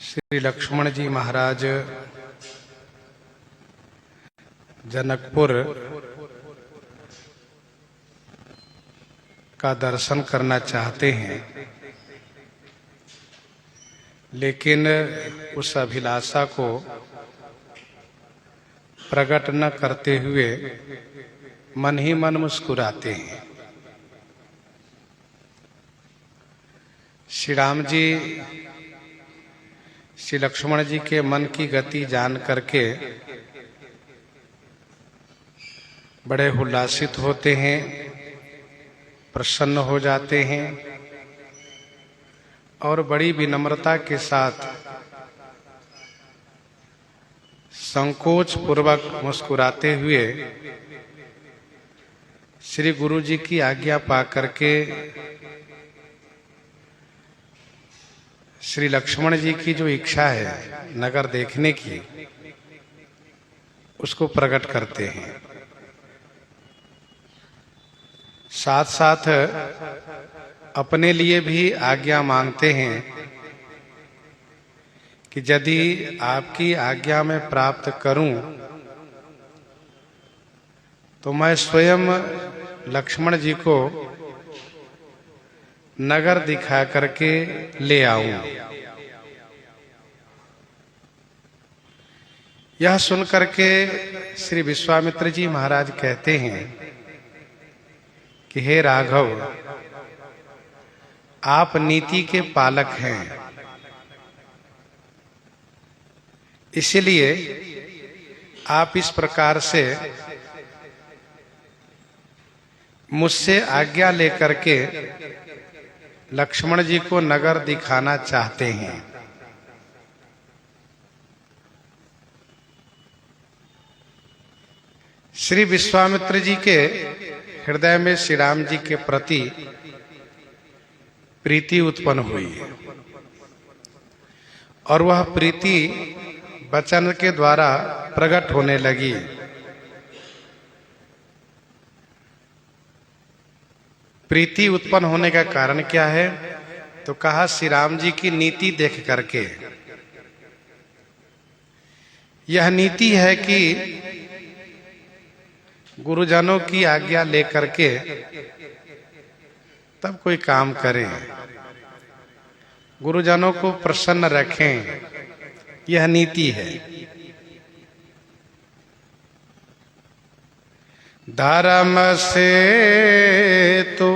श्री लक्ष्मण जी महाराज जनकपुर का दर्शन करना चाहते हैं, लेकिन उस अभिलाषा को प्रकट न करते हुए मन ही मन मुस्कुराते हैं। श्री राम जी श्री लक्ष्मण जी के मन की गति जान करके बड़े उल्लासित होते हैं, प्रसन्न हो जाते हैं और बड़ी विनम्रता के साथ संकोच पूर्वक मुस्कुराते हुए श्री गुरु जी की आज्ञा पा करके श्री लक्ष्मण जी की जो इच्छा है नगर देखने की, उसको प्रकट करते हैं। साथ साथ अपने लिए भी आज्ञा मांगते हैं कि यदि आपकी आज्ञा मैं प्राप्त करूं तो मैं स्वयं लक्ष्मण जी को नगर दिखा करके ले आऊं। यह सुन करके श्री विश्वामित्र जी महाराज कहते हैं कि हे राघव, आप नीति के पालक हैं, इसलिए आप इस प्रकार से मुझसे आज्ञा लेकर के लक्ष्मण जी को नगर दिखाना चाहते हैं। श्री विश्वामित्र जी के हृदय में श्री राम जी के प्रति प्रीति उत्पन्न हुई है और वह प्रीति वचन के द्वारा प्रकट होने लगी। प्रीति उत्पन्न होने का कारण क्या है? तो कहा श्री राम जी की नीति देख करके। यह नीति है कि गुरुजनों की आज्ञा लेकर के तब कोई काम करें, गुरुजनों को प्रसन्न रखें, यह नीति है। धर्म से तो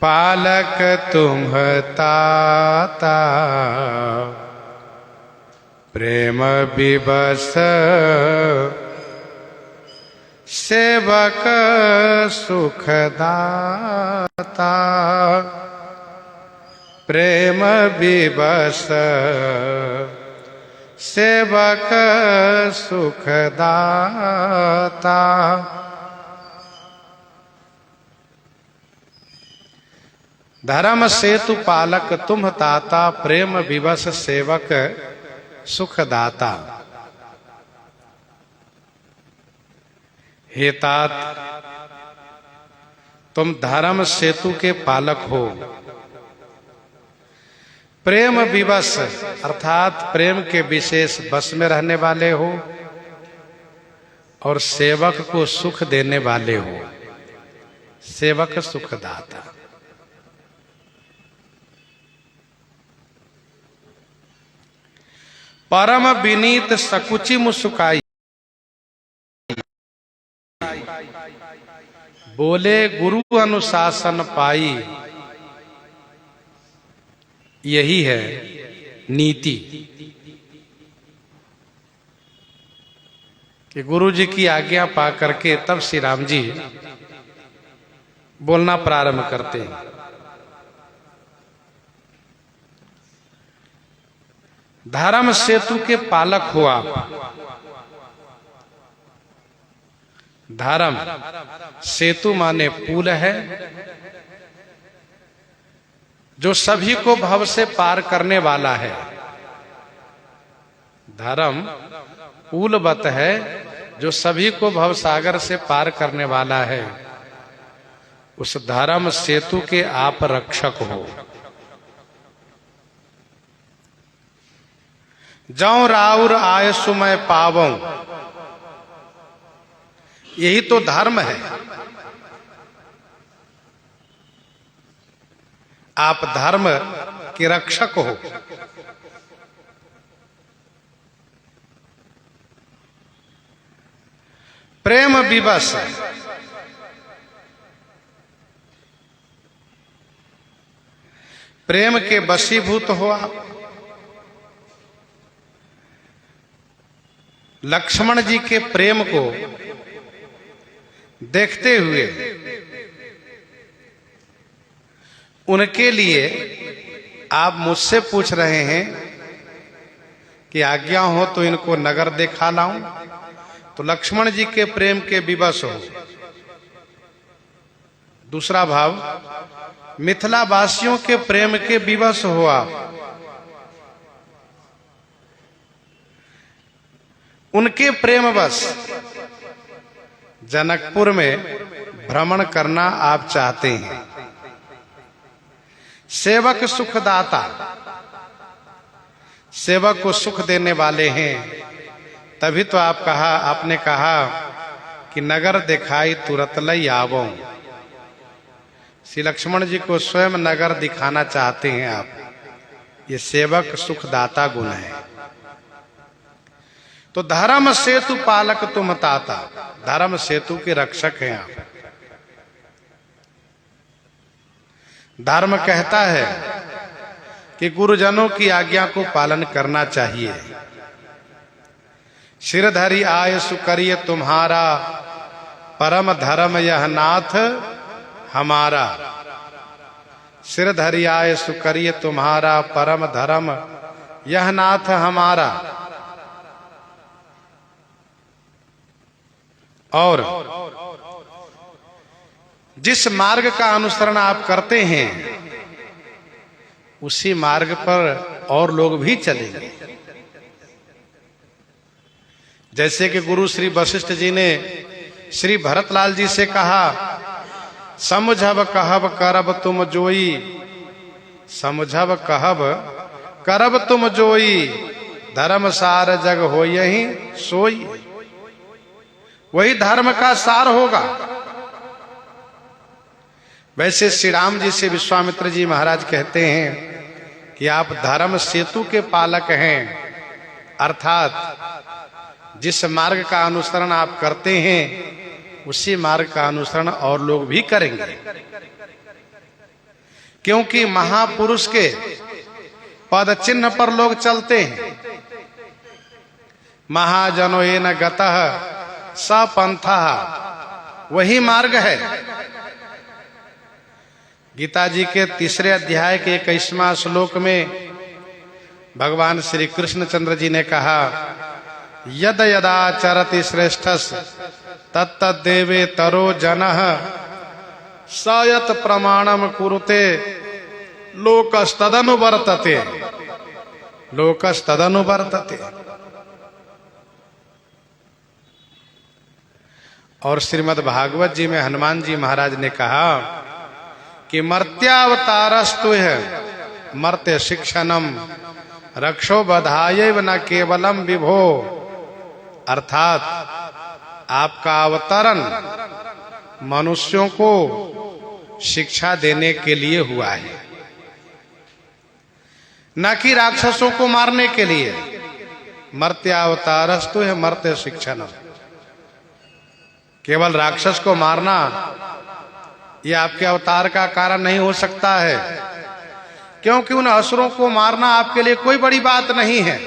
पालक तुम ताता, प्रेम विवश सेवक सुखदाता, प्रेम विवश सेवक सुखदाता। धर्म सेतु पालक तुम ताता, प्रेम विवश सेवक सुखदाता। हे तात, तुम धर्म सेतु के पालक हो, प्रेम विवश अर्थात प्रेम के विशेष बस में रहने वाले हो और सेवक को सुख देने वाले हो, सेवक सुखदाता। परम विनीत सकुचि मुस्काई, बोले गुरु अनुशासन पाई। यही है नीति कि गुरु जी की आज्ञा पा करके तब श्री राम जी बोलना प्रारंभ करते हैं। धर्म सेतु के पालक हो आप। धर्म सेतु माने पुल है, जो सभी को भव से पार करने वाला है। धर्म पुलवत है, जो सभी को भव सागर से पार करने वाला है। उस धर्म सेतु के आप रक्षक हो। जौ राउर आय सुमय पावों, यही तो धर्म है। आप धर्म के रक्षक हो। प्रेम विवश, प्रेम के वशीभूत हो आप। लक्ष्मण जी के प्रेम को देखते हुए उनके लिए आप मुझसे पूछ रहे हैं कि आज्ञा हो तो इनको नगर दिखा लाऊं। तो लक्ष्मण जी के प्रेम के विवश हो। दूसरा भाव, मिथिला वासियों के प्रेम के विवश हो आप। उनके प्रेमवश जनकपुर में भ्रमण करना आप चाहते हैं। सेवक सुखदाता, सेवक को सुख देने वाले हैं। तभी तो आपने कहा कि नगर दिखाई तुरत लई आवो। श्री लक्ष्मण जी को स्वयं नगर दिखाना चाहते हैं आप। ये सेवक सुखदाता गुण है। तो धर्म सेतु पालक तुम ताता, धर्म सेतु के रक्षक हैं आप। धर्म कहता है कि गुरुजनों की आज्ञा को पालन करना चाहिए। सिरधरि आय सुकरिय तुम्हारा, परम धर्म यह नाथ हमारा। सिरधरि आय सुकरिय तुम्हारा, परम धर्म यह नाथ हमारा। और जिस मार्ग का अनुसरण आप करते हैं उसी मार्ग पर और लोग भी चलेंगे। जैसे कि गुरु श्री वशिष्ठ जी ने श्री भरतलाल जी से कहा, समझब कहब करब तुम जोई, समझब कहब करब तुम जोई, धर्म सार जग हो यही सोई। वही धर्म का सार होगा। वैसे श्री राम जी से विश्वामित्र जी महाराज कहते हैं कि आप धर्म सेतु के पालक हैं। अर्थात जिस मार्ग का अनुसरण आप करते हैं उसी मार्ग का अनुसरण और लोग भी करेंगे। क्योंकि महापुरुष के पद चिन्ह पर लोग चलते हैं। महाजनो येन गतः सपंथा, वही मार्ग है। गीता जी के 3 अध्याय के 21वां श्लोक में भगवान श्री कृष्ण चंद्र जी ने कहा, यद यदा चरति श्रेष्ठस तत्तदेवे तरो जनः, सयत प्रमाणम कुरुते लोकस्तदनुवर्तते, लोकस्तदनुवर्तते। और श्रीमद् भागवत जी में हनुमान जी महाराज ने कहा कि मर्त्यावतारस्तु है मर्त्य शिक्षणम रक्षो बधायैव न केवलम विभो। अर्थात आपका अवतरण मनुष्यों को शिक्षा देने के लिए हुआ है, न कि राक्षसों को मारने के लिए। मर्त्यावतारस्तु है मर्त्य शिक्षणम, केवल राक्षस को मारना यह आपके अवतार का कारण नहीं हो सकता है। क्योंकि उन असुरों को मारना आपके लिए कोई बड़ी बात नहीं है।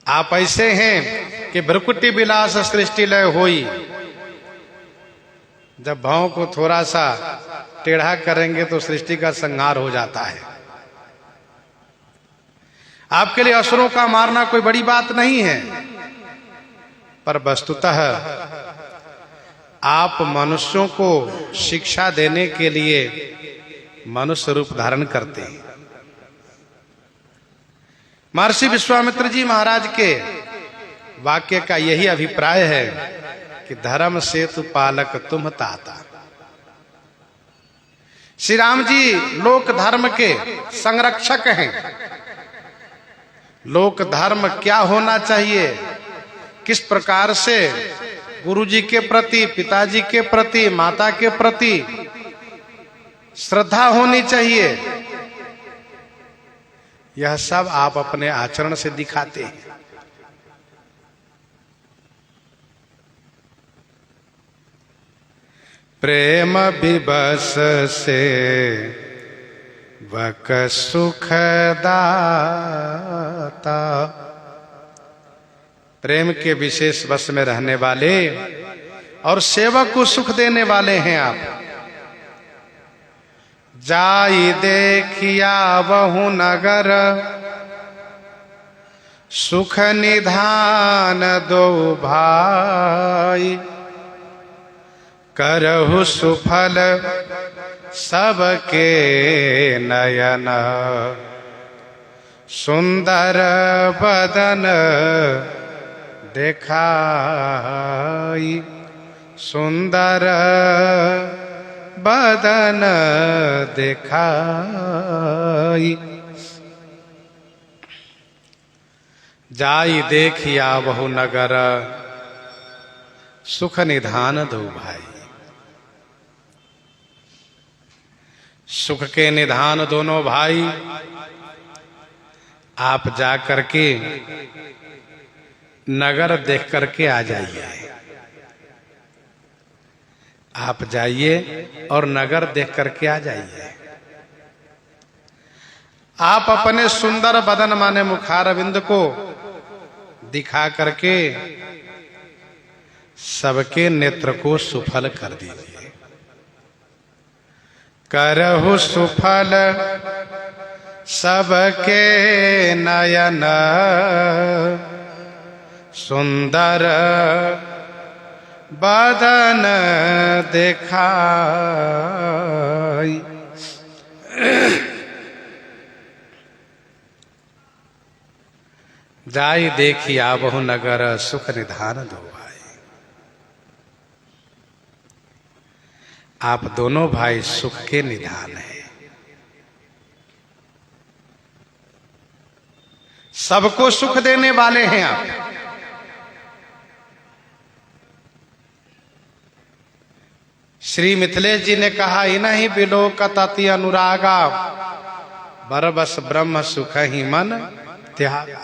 आप ऐसे हैं कि भ्रुकुटी विलास सृष्टि लय होई। जब भाव को थोड़ा सा टेढ़ा करेंगे तो सृष्टि का संहार हो जाता है। आपके लिए असुरों का मारना कोई बड़ी बात नहीं है। पर वस्तुतः आप मनुष्यों को शिक्षा देने के लिए मनुष्य रूप धारण करते हैं। महर्षि विश्वामित्र जी महाराज के वाक्य का यही अभिप्राय है कि धर्म सेतु पालक तुम ताता। श्री राम जी लोक धर्म के संरक्षक हैं। लोक धर्म क्या होना चाहिए, किस प्रकार से गुरु जी के प्रति, पिताजी के प्रति, माता के प्रति श्रद्धा होनी चाहिए, यह सब आप अपने आचरण से दिखाते हैं। प्रेम विवश से वक सुख दाता, प्रेम के विशेष वश में रहने वाले और सेवक को सुख देने वाले हैं आप। जाई देखिया बहु नगर, सुख निधान दो भाई, करहु सुफल सबके नयन, सुंदर बदन देखाई, सुंदर बदन देखाई। जाई देखिया बहु नगर, सुख निधान दो भाई। सुख के निधान दोनों भाई आप जा करके नगर देख करके आ जाइए। आप जाइए और नगर देख करके आ जाइए। आप अपने सुंदर बदन माने मुखारविंद को दिखा करके सबके नेत्र को सुफल कर दीजिए। करहु सुफल सबके नयन, सुंदर बदन देखाई। जाई देखिया बहु नगर, सुख निधान दो भाई। आप दोनों भाई सुख के निधान हैं। सबको सुख देने वाले हैं आप। श्री मिथिलेश जी ने कहा, इन्हीं बिलोकतति अनुरागा, बरबस ब्रह्म सुख ही मन त्यागा।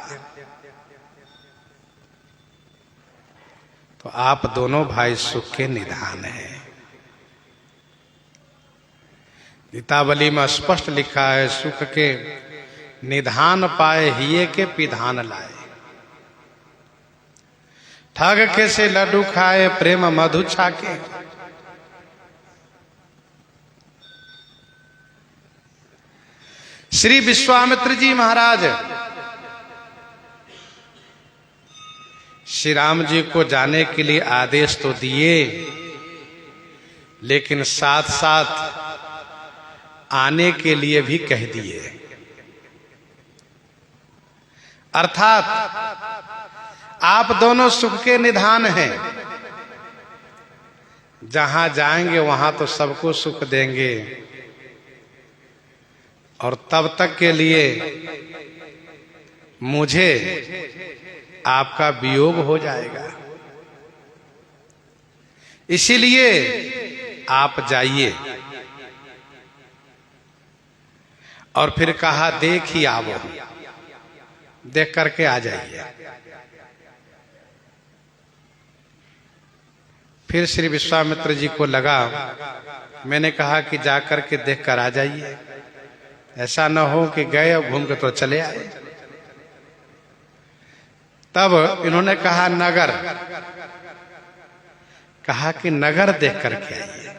तो आप दोनों भाई सुख के निधान हैं। गीतावली में स्पष्ट लिखा है, सुख के निधान पाए हिये के पिधान लाए। ठग के से लड्डू खाए, प्रेम मधु छाके। श्री विश्वामित्र जी महाराज श्री राम जी को जाने के लिए आदेश तो दिए, लेकिन साथ साथ आने के लिए भी कह दिए। अर्थात आप दोनों सुख के निधान हैं। जहां जाएंगे वहां तो सबको सुख देंगे, और तब तक के लिए मुझे आपका वियोग हो जाएगा। इसीलिए आप जाइए। और फिर कहा, देख ही आवो, देख करके आ जाइए। फिर श्री विश्वामित्र जी को लगा, मैंने कहा कि जाकर के देख कर आ जाइए, ऐसा न हो कि गए और घूम के तो चले आए। तब इन्होंने कहा नगर, कहा कि नगर देख करके आइए।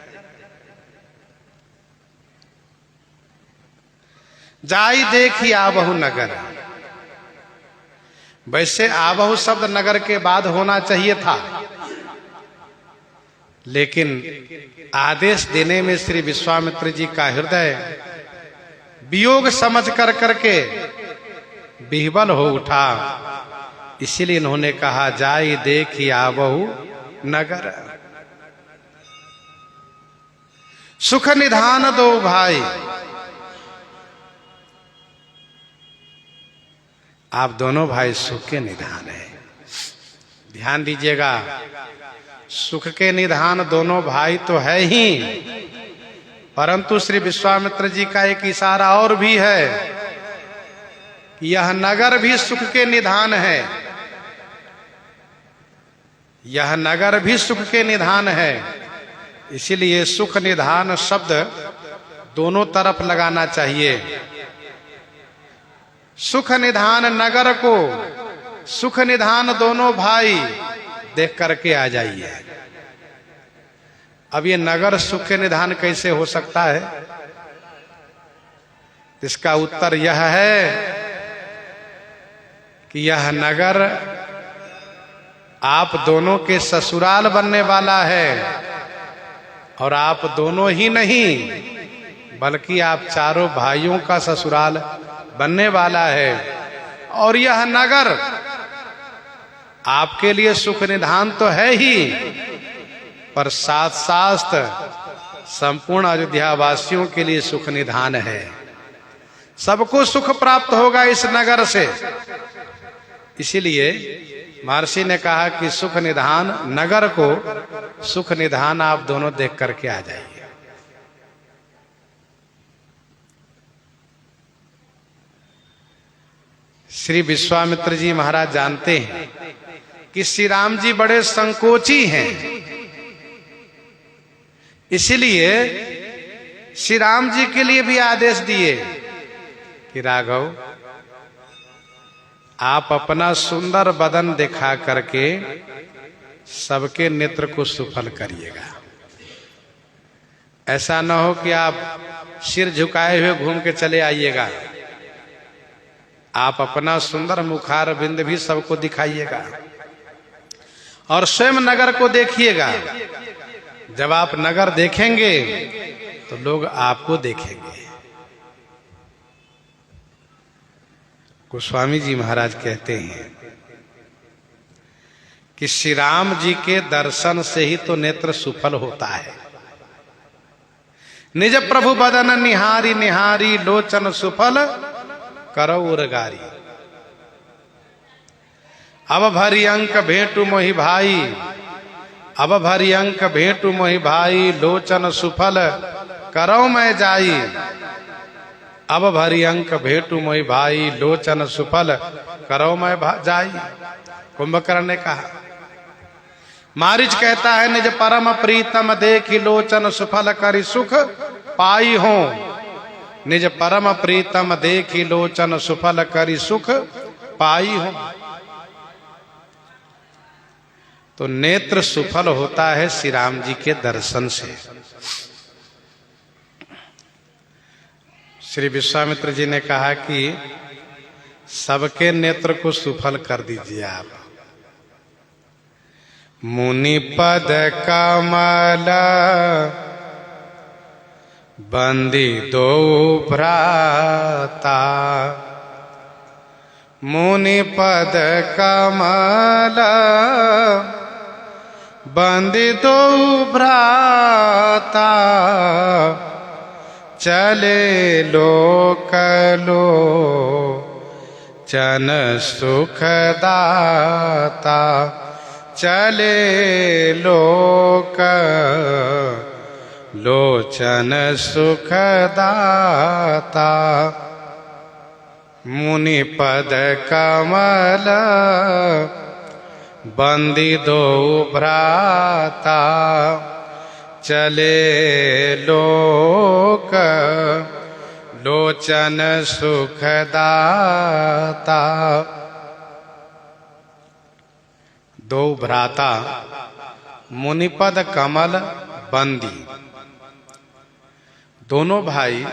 जाई देखी आबहु नगर। वैसे आबहु शब्द नगर के बाद होना चाहिए था, लेकिन आदेश देने में श्री विश्वामित्र जी का हृदय वियोग समझ कर करके विह्वल हो उठा। इसीलिए इन्होंने कहा, जाई देखी आबहु नगर, सुख निधान दो भाई। आप दोनों भाई सुख के निधान है। ध्यान दीजिएगा, सुख के निधान दोनों भाई तो है ही, परंतु श्री विश्वामित्र जी का एक इशारा और भी है कि यह नगर भी सुख के निधान है। यह नगर भी सुख के निधान है। इसीलिए सुख निधान शब्द दोनों तरफ लगाना चाहिए। सुख निधान नगर को, सुख निधान दोनों भाई देख करके आ जाइए। अब ये नगर सुख के निधान कैसे हो सकता है? इसका उत्तर यह है कि यह नगर आप दोनों के ससुराल बनने वाला है, और आप दोनों ही नहीं बल्कि आप चारों भाइयों का ससुराल बनने वाला है। और यह नगर आपके लिए सुख निधान तो है ही, पर साथ साथ संपूर्ण अयोध्या वासियों के लिए सुख निधान है। सबको सुख प्राप्त होगा इस नगर से। इसीलिए महर्षि ने कहा कि सुख निधान नगर को, सुख निधान आप दोनों देख करके आ जाइए। श्री विश्वामित्र जी महाराज जानते हैं कि श्री राम जी बड़े संकोची हैं। इसलिए श्री राम जी के लिए भी आदेश दिए कि राघव, आप अपना सुंदर बदन दिखा करके सबके नेत्र को सुफल करिएगा। ऐसा न हो कि आप सिर झुकाए हुए घूम के चले आइएगा। आप अपना सुंदर मुखार बिंद भी सबको दिखाइएगा और स्वयं नगर को देखिएगा। जब आप नगर देखेंगे तो लोग आपको देखेंगे। गोस्वामी जी महाराज कहते हैं कि श्री राम जी के दर्शन से ही तो नेत्र सुफल होता है। निज प्रभु बदन निहारी निहारी लोचन सुफल करो उरगारी। अब भरी अंक भेंटू मोहि भाई, अब भरी अंक भेंटू मोहि भाई, लोचन सुफल करो मैं जाई। अब भरी अंक भेंटू मोहि भाई, लोचन सुफल करो मैं जाई। कुंभकर्ण ने कहा। मारीच कहता है निज परम प्रीतम देखी लोचन सुफल करि सुख पाई हो। निज परम प्रीतम देखी लोचन सुफल करि सुख पाई हो। तो नेत्र सुफल होता है श्री राम जी के दर्शन से। श्री विश्वामित्र जी ने कहा कि सबके नेत्र को सुफल कर दीजिए आप। मुनि पद कमल बंदी दो भ्राता। मुनि पद कमल बंदी दो भ्राता। चले लोक लोचन सुखदाता। चले लोक लोचन सुखदाता। मुनि पद कमल बंदी दो भ्राता। चले लोक लोचन सुखदाता। दो भ्राता मुनिपद कमल बंदी, दोनों भाई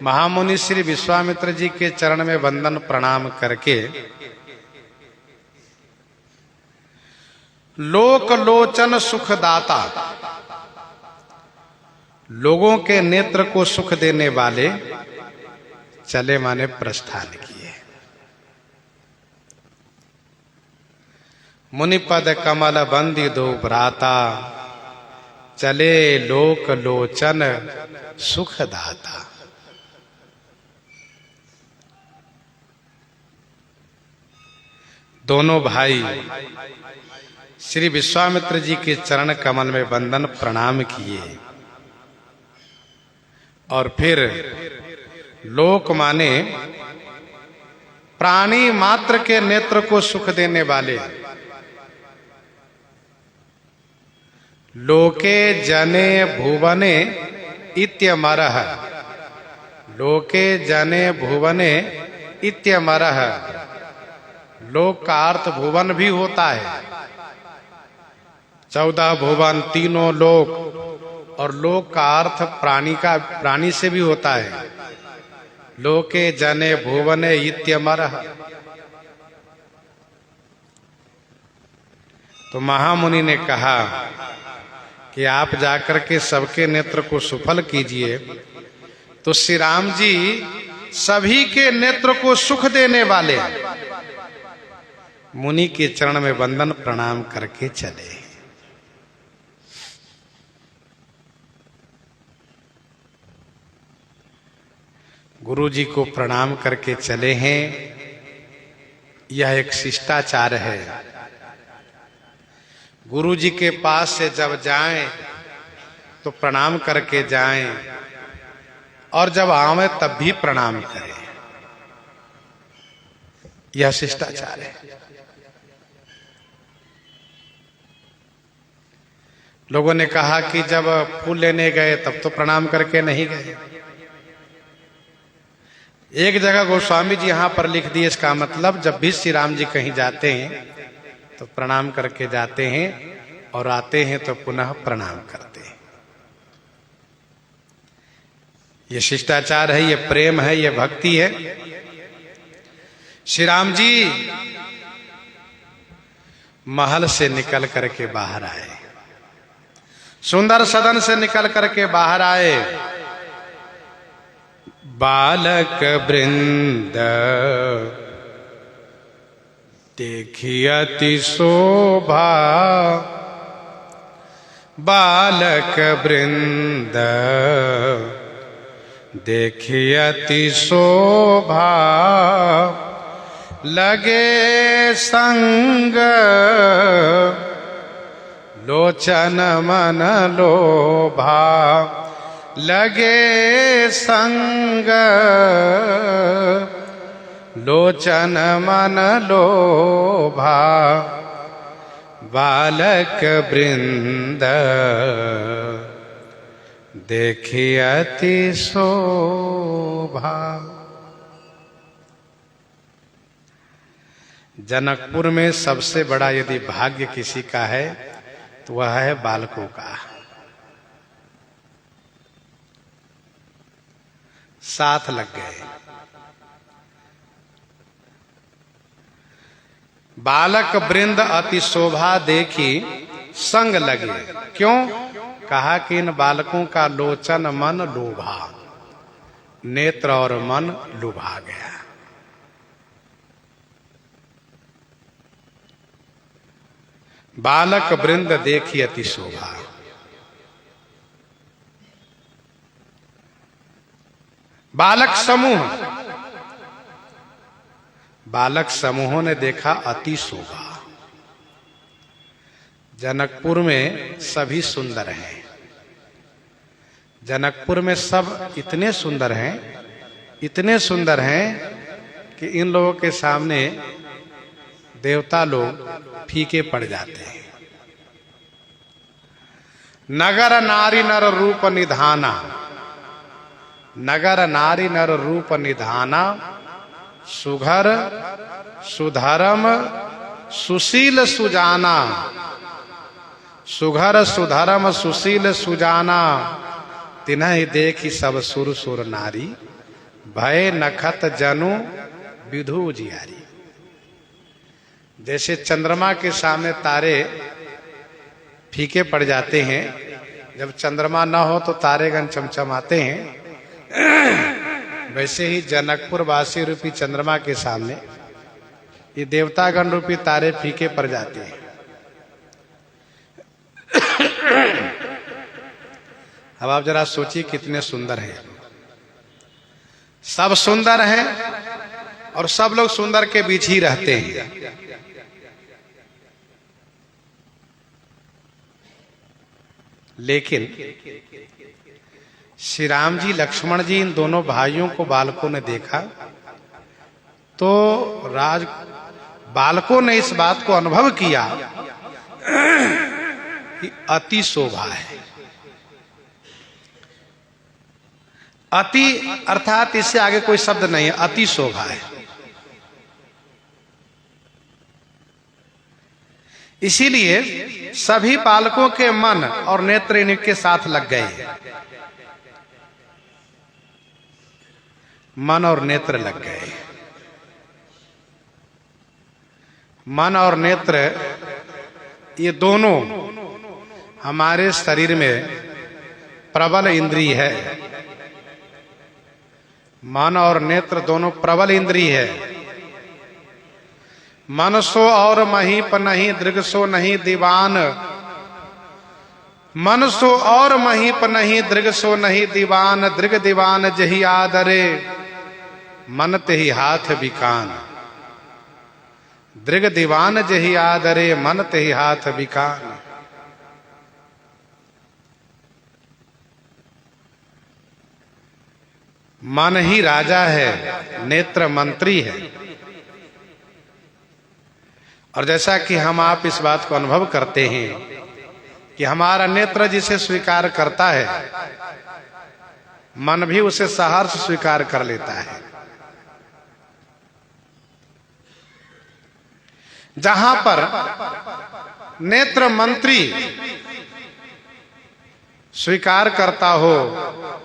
महामुनि श्री विश्वामित्र जी के चरण में वंदन प्रणाम करके लोक लोचन सुखदाता, लोगों के नेत्र को सुख देने वाले चले माने प्रस्थान किए। मुनिपद कमल बंदी दो भ्राता। चले लोक लोचन सुखदाता। दोनों भाई श्री विश्वामित्र जी के चरण कमल में वंदन प्रणाम किए और फिर लोक माने प्राणी मात्र के नेत्र को सुख देने वाले लोके जने भुवने इत्यमरः, लोके जने भुवने इत्यमरः। लोक का अर्थ भुवन भी होता है, 14 भुवन, तीनों लोक, और लोक का अर्थ प्राणी से भी होता है। लोके जने भुवने इत्यमरः। तो महामुनि ने कहा कि आप जाकर के सबके नेत्र को सुफल कीजिए। तो श्री राम जी सभी के नेत्र को सुख देने वाले मुनि के चरण में वंदन प्रणाम करके चले। गुरु जी को प्रणाम करके चले हैं, यह एक शिष्टाचार है। गुरु जी के पास से जब जाएं तो प्रणाम करके जाएं, और जब आवे तब भी प्रणाम करें। यह शिष्टाचार है। लोगों ने कहा कि जब फूल लेने गए तब तो प्रणाम करके नहीं गए। एक जगह गोस्वामी जी यहां पर लिख दिए, इसका मतलब जब भी श्री राम जी कहीं जाते हैं तो प्रणाम करके जाते हैं, और आते हैं तो पुनः प्रणाम करते हैं। ये शिष्टाचार है, ये प्रेम है, ये भक्ति है। श्री राम जी महल से निकल करके बाहर आए, सुंदर सदन से निकल करके बाहर आए। बालक वृंद देखी अति शोभा, बालक वृंद देखी अति शोभा, लगे संग लोचन मन लोभा, लगे संग लोचन मन लोभा, बालक वृंद देखी अति शोभा। जनकपुर में सबसे बड़ा यदि भाग्य किसी का है तो वह है बालकों का। साथ लग गए। बालक वृंद अति शोभा देखी संग लगे। क्यों? कहा कि इन बालकों का लोचन मन लोभा, नेत्र और मन लुभा गया। बालक वृंद देखी अति शोभा। बालक समूह, बालक समूहों ने देखा अति शोभा। जनकपुर में सभी सुंदर हैं। जनकपुर में सब इतने सुंदर हैं, इतने सुंदर हैं कि इन लोगों के सामने देवता लोग फीके पड़ जाते हैं। नगर नारी नर रूप निधाना, नगर नारी नर रूप निधाना, सुघर सुधर्म सुशील सुजाना, सुघर सुधर्म सुशील सुजाना, तिन्हि देखी सब सुर सुर नारी, भय नखत जनु विधु उजियारी। जैसे चंद्रमा के सामने तारे फीके पड़ जाते हैं, जब चंद्रमा न हो तो तारेगण चमचमाते हैं, वैसे ही जनकपुर वासी रूपी चंद्रमा के सामने ये देवतागण रूपी तारे फीके पड़ जाते हैं। अब आप जरा सोचिए कितने सुंदर हैं। सब सुंदर हैं और सब लोग सुंदर के बीच ही रहते हैं। लेकिन श्री राम जी लक्ष्मण जी इन दोनों भाइयों को बालकों ने देखा तो बालकों ने इस बात को अनुभव किया कि अति शोभा है। अति अर्थात इससे आगे कोई शब्द नहीं है, अति शोभा है। इसीलिए सभी बालकों के मन और नेत्र इनके साथ लग गए, मन और नेत्र लग गए। मन और नेत्र ये दोनों हमारे शरीर में प्रबल इंद्रिय है। मन और नेत्र दोनों प्रबल इंद्रिय है। मन सो और महीप नहीं दृग सो नहीं दीवान, मन सो और महीप नहीं दृग सो नहीं दीवान, दृग दीवान जही आदरे मन तेहि हाथ बिकान, दृग दीवान जही आदरे मन तेहि हाथ बिकान। मन ही राजा है, नेत्र मंत्री है। और जैसा कि हम आप इस बात को अनुभव करते हैं कि हमारा नेत्र जिसे स्वीकार करता है, मन भी उसे सहर्ष स्वीकार कर लेता है। जहां पर नेत्र मंत्री स्वीकार करता हो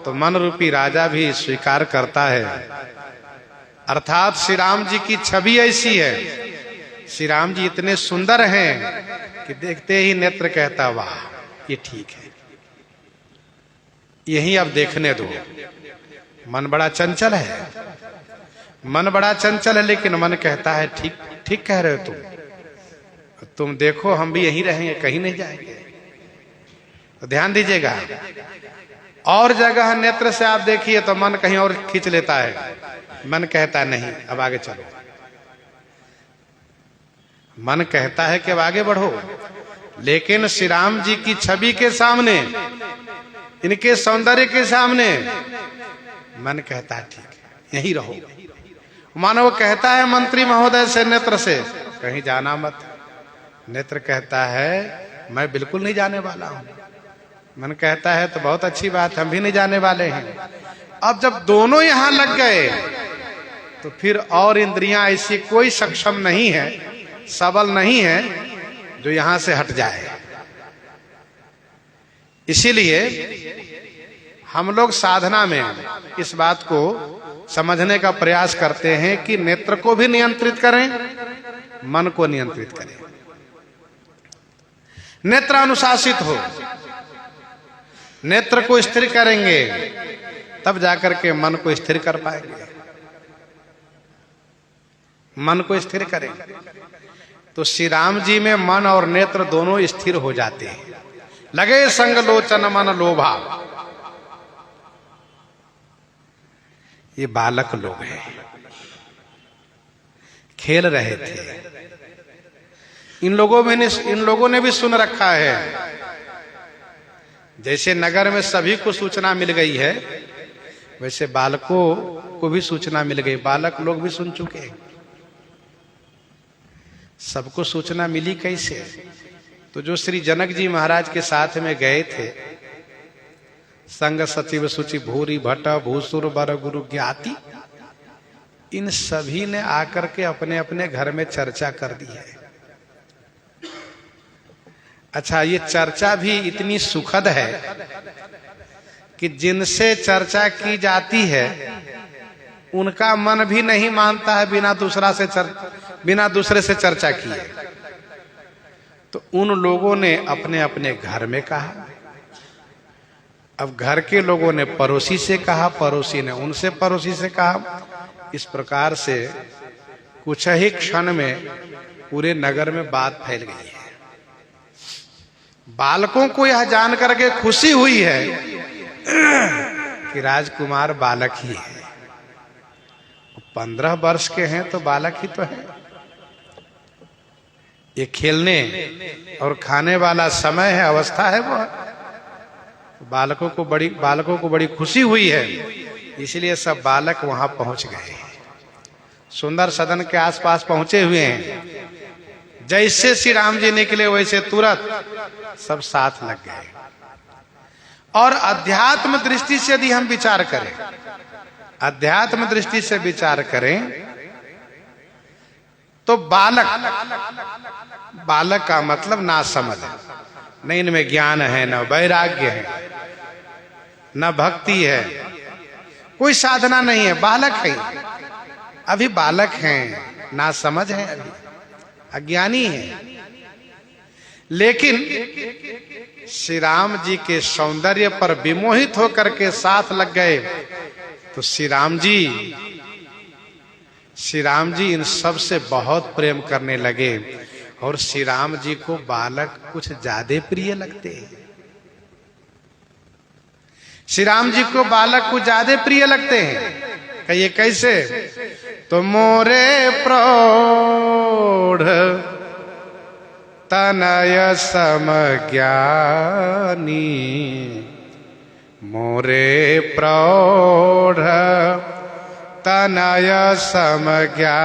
तो मन रूपी राजा भी स्वीकार करता है। अर्थात श्री राम जी की छवि ऐसी है, श्री राम जी इतने सुंदर हैं कि देखते ही नेत्र कहता वाह ये ठीक है, यही अब देखने दो। मन बड़ा चंचल है, मन बड़ा चंचल है, लेकिन मन कहता है ठीक ठीक कह रहे हो तुम देखो हम भी यहीं रहेंगे, कहीं नहीं जाएंगे। तो ध्यान दीजिएगा, और जगह नेत्र से आप देखिए तो मन कहीं और खींच लेता है। मन कहता नहीं अब आगे चलो, मन कहता है कि अब आगे बढ़ो। लेकिन श्री राम जी की छवि के सामने, इनके सौंदर्य के सामने मन कहता है ठीक है यहीं रहो। मानो वो कहता है मंत्री महोदय से नेत्र से कहीं जाना मत, नेत्र कहता है मैं बिल्कुल नहीं जाने वाला हूं। मन कहता है तो बहुत अच्छी बात, हम भी नहीं जाने वाले हैं। अब जब दोनों यहां लग गए तो फिर और इंद्रियां ऐसी कोई सक्षम नहीं है, सबल नहीं है जो यहां से हट जाए। इसीलिए हम लोग साधना में इस बात को समझने का प्रयास करते हैं कि नेत्र को भी नियंत्रित करें, मन को नियंत्रित करें। नेत्र अनुशासित हो, नेत्र को स्थिर करेंगे तब जाकर के मन को स्थिर कर पाएंगे। मन को स्थिर करेंगे तो श्री राम जी में मन और नेत्र दोनों स्थिर हो जाते हैं। लगे संग लोचन मन लोभा। ये बालक लोग हैं, खेल रहे थे। इन लोगों ने भी सुन रखा है। जैसे नगर में सभी को सूचना मिल गई है, वैसे बालकों को भी सूचना मिल गई। बालक लोग भी सुन चुके हैं। सबको सूचना मिली कैसे? तो जो श्री जनक जी महाराज के साथ में गए थे, संग सचिव सुचि भूरी भट्ट भूसुर बर गुरु ज्ञाति, इन सभी ने आकर के अपने अपने घर में चर्चा कर दी है। अच्छा, ये चर्चा भी इतनी सुखद है कि जिनसे चर्चा की जाती है उनका मन भी नहीं मानता है बिना दूसरे से चर्चा किए। तो उन लोगों ने अपने अपने घर में कहा, अब घर के लोगों ने पड़ोसी से कहा, पड़ोसी ने उनसे पड़ोसी से कहा। इस प्रकार से कुछ ही क्षण में पूरे नगर में बात फैल गई है। बालकों को यह जान करके खुशी हुई है कि राजकुमार बालक ही है। 15 वर्ष के हैं तो बालक ही तो है। ये खेलने और खाने वाला समय है, अवस्था है वो। बालकों को बड़ी खुशी हुई है, इसलिए सब बालक वहां पहुंच गए, सुंदर सदन के आसपास पहुंचे हुए हैं। जैसे श्री राम जी निकले वैसे तुरंत सब साथ लग गए। और अध्यात्म दृष्टि से यदि हम विचार करें, अध्यात्म दृष्टि से विचार करें तो बालक का मतलब ना समझ है, न इनमें ज्ञान है, न वैराग्य है, न भक्ति है, कोई साधना नहीं है, बालक है, अभी बालक हैं, ना समझ है, अभी अज्ञानी है। लेकिन श्री राम जी के सौंदर्य पर विमोहित होकर के साथ लग गए, तो श्री राम जी इन सब से बहुत प्रेम करने लगे। और श्री राम जी को बालक कुछ ज्यादा प्रिय लगते हैं, श्री राम जी को बालक कुछ ज्यादा प्रिय लगते हैं। कहिए कैसे? तो मोरे प्रौढ़ तनय समज्ञानी, मोरे प्रौढ़ तनय समज्ञानी,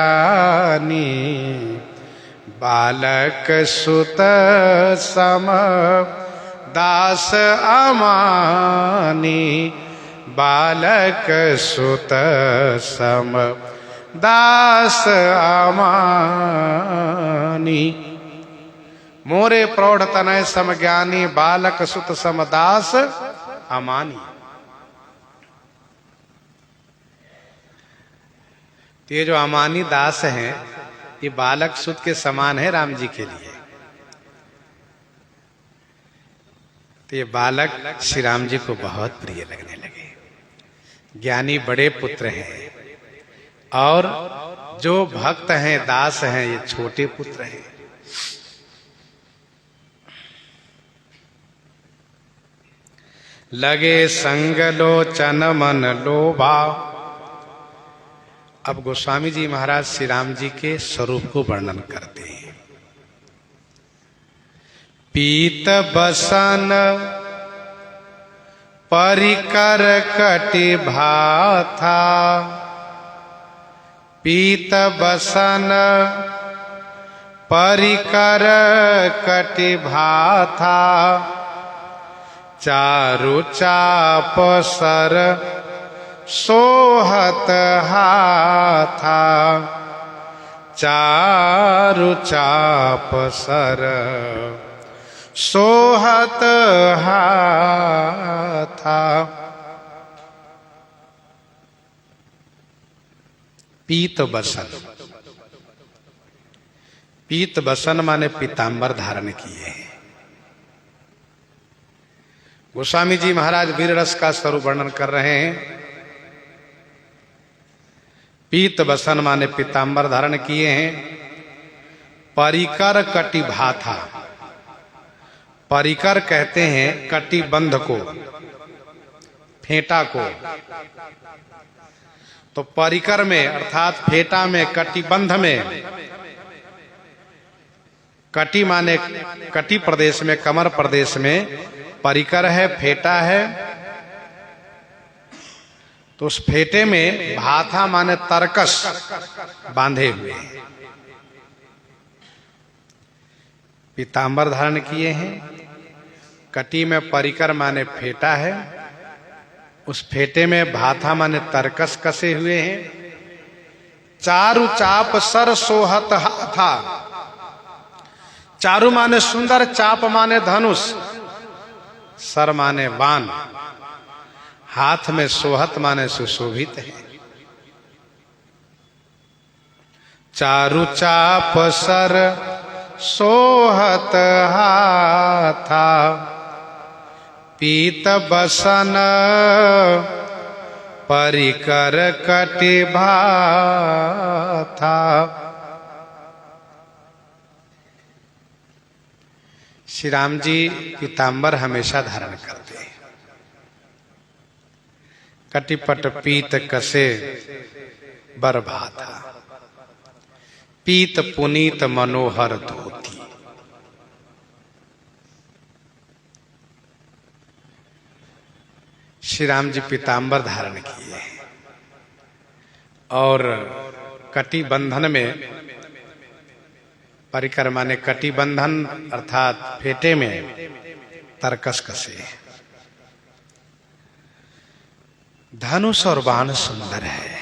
बालक सुत सम दास अमानी, बालक सुत सम दास अमानी। मोरे प्रौढ़ तनय समज्ञानी, बालक सुत सम दास अमानी। तो ये जो अमानी दास हैं, ये बालक सुत के समान है राम जी के लिए। तो ये बालक श्री राम जी को बहुत प्रिय लगने लगे। ज्ञानी बड़े पुत्र हैं और जो भक्त हैं, दास हैं, ये छोटे पुत्र हैं। लगे संग लोचन मन लोभा। अब गोस्वामी जी महाराज श्री राम जी के स्वरूप को वर्णन करते हैं। पीत बसन परिकर कटि भाथा, पीत बसन परिकर कटि भाथा, चारु चाप सर सोहत हाथा, चारु चाप सर सोहत हाथा। पीत बसन, पीत बसन माने पीतांबर धारण किए हैं। गोस्वामी जी महाराज वीर रस का स्वरूप वर्णन कर रहे हैं। पीत बसन माने पीतांबर धारण किए हैं। परिकर कटि भाथा, परिकर कहते हैं कटिबंध को, फेंटा को। तो परिकर में अर्थात फेंटा में, कटिबंध में, कटि माने कटि प्रदेश में, कमर प्रदेश में परिकर है, फेंटा है। तो उस फेंटे में भाथा माने तरकस बांधे हुए हैं। पीतांबर धारण किए हैं। कटी में परिकर माने फेंटा है, उस फेंटे में भाथा माने तरकस कसे हुए हैं। चारु चाप सर सोहत हाथा, चारु माने सुंदर, चाप माने धनुष, सर माने बाण, हाथ में सोहत माने सुशोभित है। चारु चाप सर सोहत हाथा, पीत बसन परिकर कटि भाथा। श्री राम जी पीतांबर हमेशा धारण करते हैं। कटिपट पीत कसे बर भाथा, पीत पुनीत मनोहर धोती। श्री राम जी पीताम्बर धारण किए और कटी बंधन में, परिक्रमा ने कटी बंधन अर्थात फेटे में तरकस कसे। धनुष और बाण सुंदर है।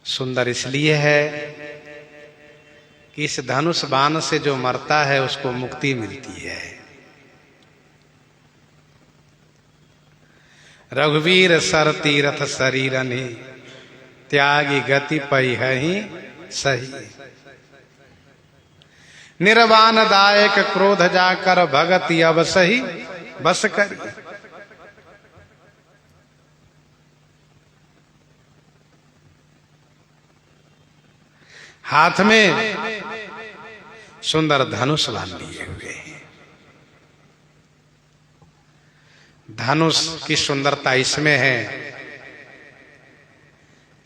सुंदर इसलिए है कि इस धनुष बाण से जो मरता है उसको मुक्ति मिलती है। रघुवीर सर तीरथ शरीरनि त्यागी गति पई हहि सही। निर्वाण दायक क्रोध जाकर भगति अब सही बस करी। हाथ में सुंदर धनुष बांध लिए हुए हैं। धनुष की सुंदरता इसमें है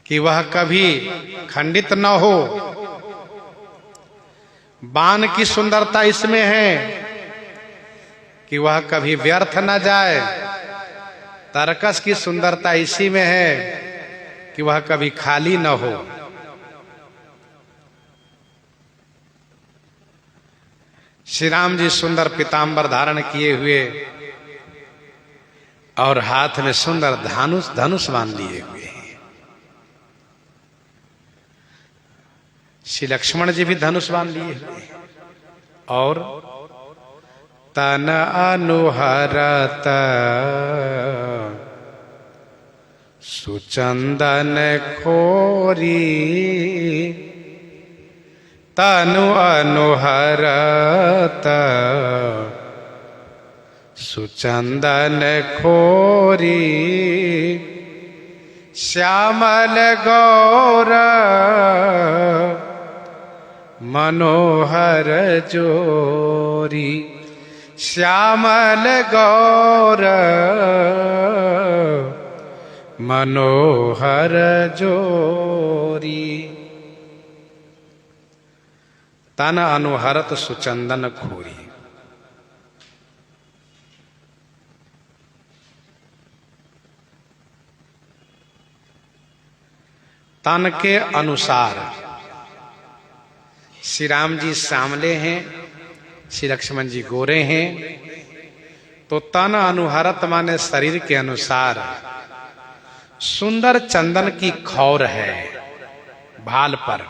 कि वह कभी खंडित न हो। बाण की सुंदरता इसमें है कि वह कभी व्यर्थ न जाए। तरकस की सुंदरता इसी में है कि वह कभी खाली न हो। श्री राम जी सुंदर पीताम्बर धारण किए हुए और हाथ में सुंदर धनुष बांध लिए हुए हैं। श्री लक्ष्मण जी भी धनुष बांध लिए हुए हैं। और तन अनुहरत सुचंदन खोरी। तनु अनुहरत सुचंदन खोरी। श्यामल गौर मनोहर जोरी। श्यामल गौर मनोहर जोरी। तन अनुहरत सुचंदन खोरी। तन के अनुसार श्री राम जी सांवले हैं, श्री लक्ष्मण जी गोरे हैं, तो तन अनुहरत माने शरीर के अनुसार सुंदर चंदन की खौर है भाल पर।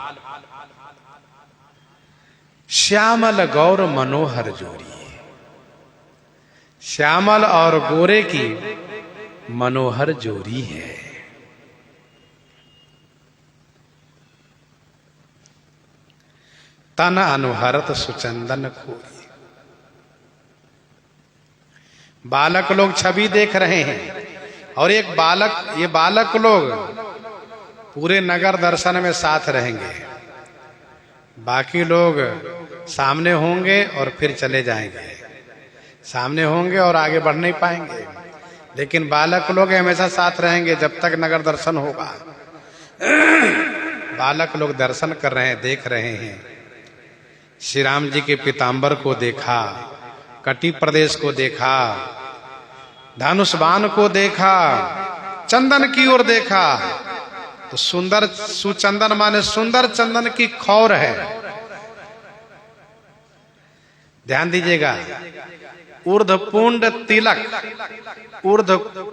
श्यामल गौर मनोहर जोरी। श्यामल और गोरे की मनोहर जोरी है। तन अनुहरत सुचंदन खोरी। बालक लोग छवि देख रहे हैं और ये बालक लोग पूरे नगर दर्शन में साथ रहेंगे। बाकी लोग सामने होंगे और फिर चले जाएंगे। सामने होंगे और आगे बढ़ नहीं पाएंगे, लेकिन बालक लोग हमेशा साथ रहेंगे जब तक नगर दर्शन होगा। बालक लोग दर्शन कर रहे हैं, देख रहे हैं। श्री राम जी के पीताम्बर को देखा, कटी प्रदेश को देखा, धनुष बाण को देखा, चंदन की ओर देखा, तो सुंदर सुचंदन माने सुंदर चंदन की खौर है। ध्यान दीजिएगा। ऊर्ध्व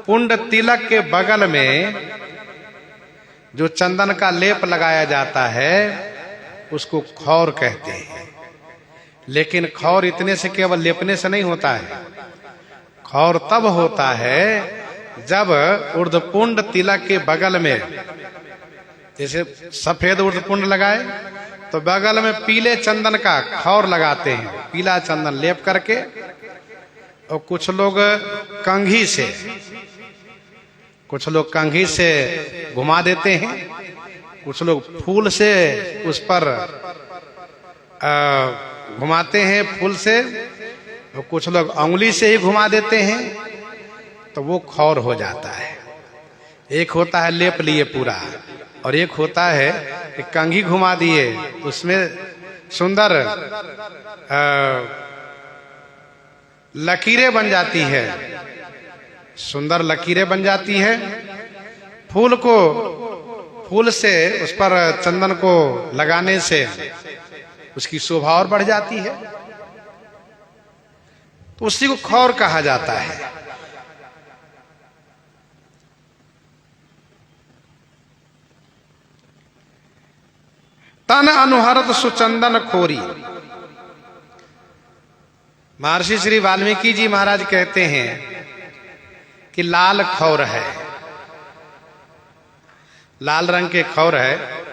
पुंड तिलक के बगल में जो चंदन का लेप लगाया जाता है उसको खौर कहते हैं। लेकिन खौर इतने से केवल लेपने से नहीं होता है। खौर तब होता है जब ऊर्ध्वपुंड तिलक के बगल में, जैसे सफेद ऊर्ध्वपुंड लगाए तो बगल में पीले चंदन का खौर लगाते हैं, पीला चंदन लेप करके। और कुछ लोग कंघी से घुमा देते हैं, कुछ लोग फूल से उस पर घुमाते हैं फूल से, और कुछ लोग उंगली से ही घुमा देते हैं, तो वो खौर हो जाता है। एक होता है लेप लिए पूरा, और एक होता है कि कंघी घुमा दिए, उसमें सुंदर लकीरें बन जाती है, सुंदर लकीरें बन जाती है। फूल से उस पर चंदन को लगाने से उसकी शोभा और बढ़ जाती है, तो उसी को खौर कहा जाता है। तन अनुहरत सुचंदन खोरी। महर्षि श्री वाल्मीकि जी महाराज कहते हैं कि लाल खौर है, लाल रंग के खौर है।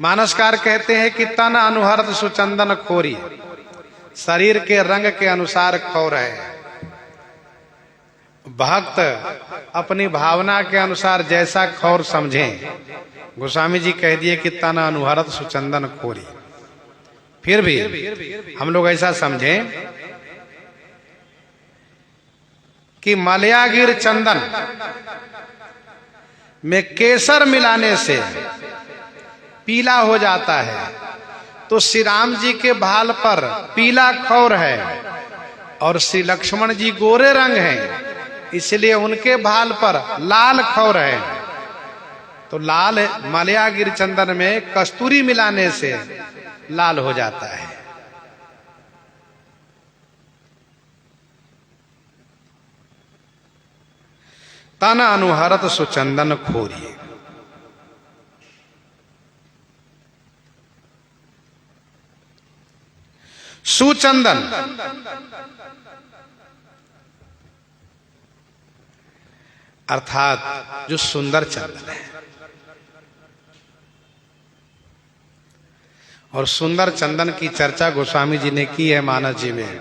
मानसकार कहते हैं कि तन अनुहरत सुचंदन खोरी, शरीर के रंग के अनुसार खौर है। भक्त अपनी भावना के अनुसार जैसा खौर समझें। गोस्वामी जी कह दिए कि तन अनुहरत सुचंदन खोरी। फिर भी हम लोग ऐसा समझें कि मलयागिर चंदन में केसर मिलाने से पीला हो जाता है, तो श्री राम जी के भाल पर पीला खौर है और श्री लक्ष्मण जी गोरे रंग हैं, इसलिए उनके भाल पर लाल खौर है। तो लाल मलयागिर चंदन में कस्तूरी मिलाने से लाल हो जाता है। तन अनुहरत सुचंदन खोरी। सुचंदन अर्थात जो सुंदर चंदन है, और सुंदर चंदन की चर्चा गोस्वामी जी ने की है मानस जी में।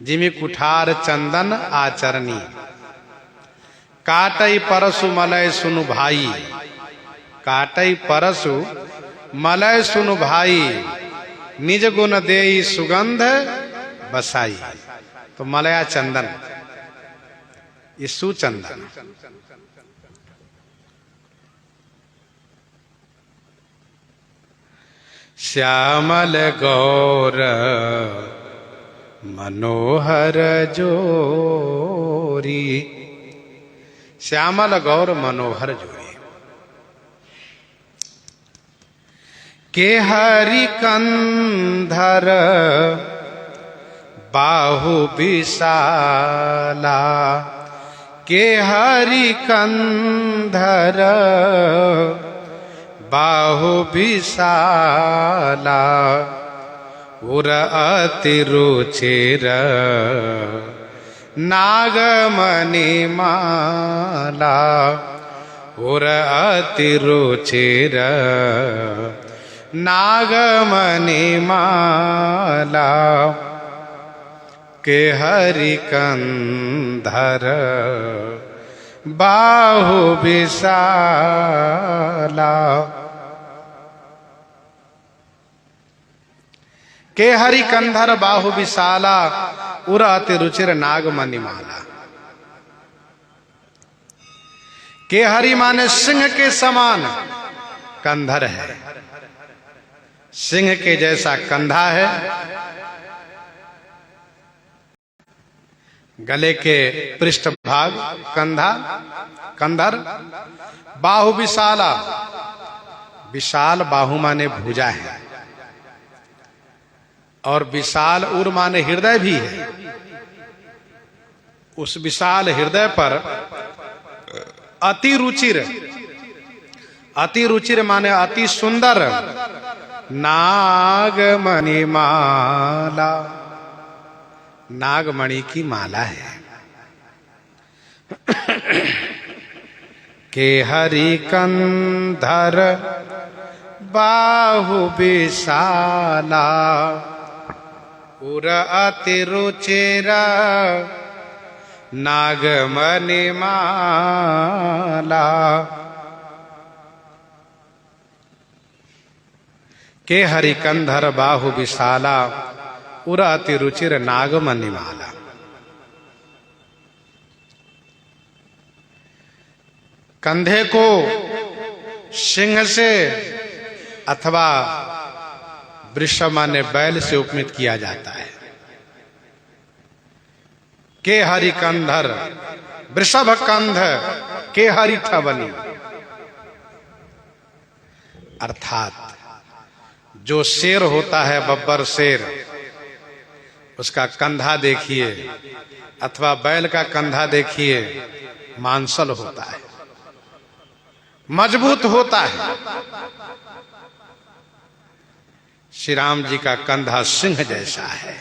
जिमि कुठार चंदन आचरणी, काटई परसु मलय सुनु भाई। काटई परसु मलय सुनु भाई, निज गुण देई सुगंध बसाई। तो मलया चंदन, ये सुचंदन। श्यामल गौर मनोहर जोरी। श्यामल गौर मनोहर जोरी। के हरि कंधर बाहु विशाला। के हरि कंधर बाहु विशाला। उर अति रुचिर नागमणि माला। उर अति रुचिर नागमणि माला। के हरि कंधर बाहु विशाला। के हरि कंधर बाहु विशाला। उर अति रुचिर नागमणि माला। के हरि माने सिंह के समान कंधर है, सिंह के जैसा कंधा है। गले के पृष्ठ भाग कंधा, कंधर। बाहु विशाला, विशाल बाहु माने भुजा है, और विशाल उर माने हृदय भी है। उस विशाल हृदय पर अति रुचिर, अति रुचिर माने अति सुंदर नागमणि माला। नागमणि की माला है। के हरि कंधर बाहु विशाला। उर अति रुचिर नागमणि माला। के हरि कंधर बाहु विशाला। उर अति रुचिर नागमणि माला। कंधे को सिंह से अथवा वृषभ माने बैल से उपमित किया जाता है। के हरि कंधर वृषभ कंध के हरि ठबनी। अर्थात जो शेर होता है, बब्बर शेर, उसका कंधा देखिए अथवा बैल का कंधा देखिए, मांसल होता है, मजबूत होता है। श्री राम जी का कंधा सिंह जैसा है।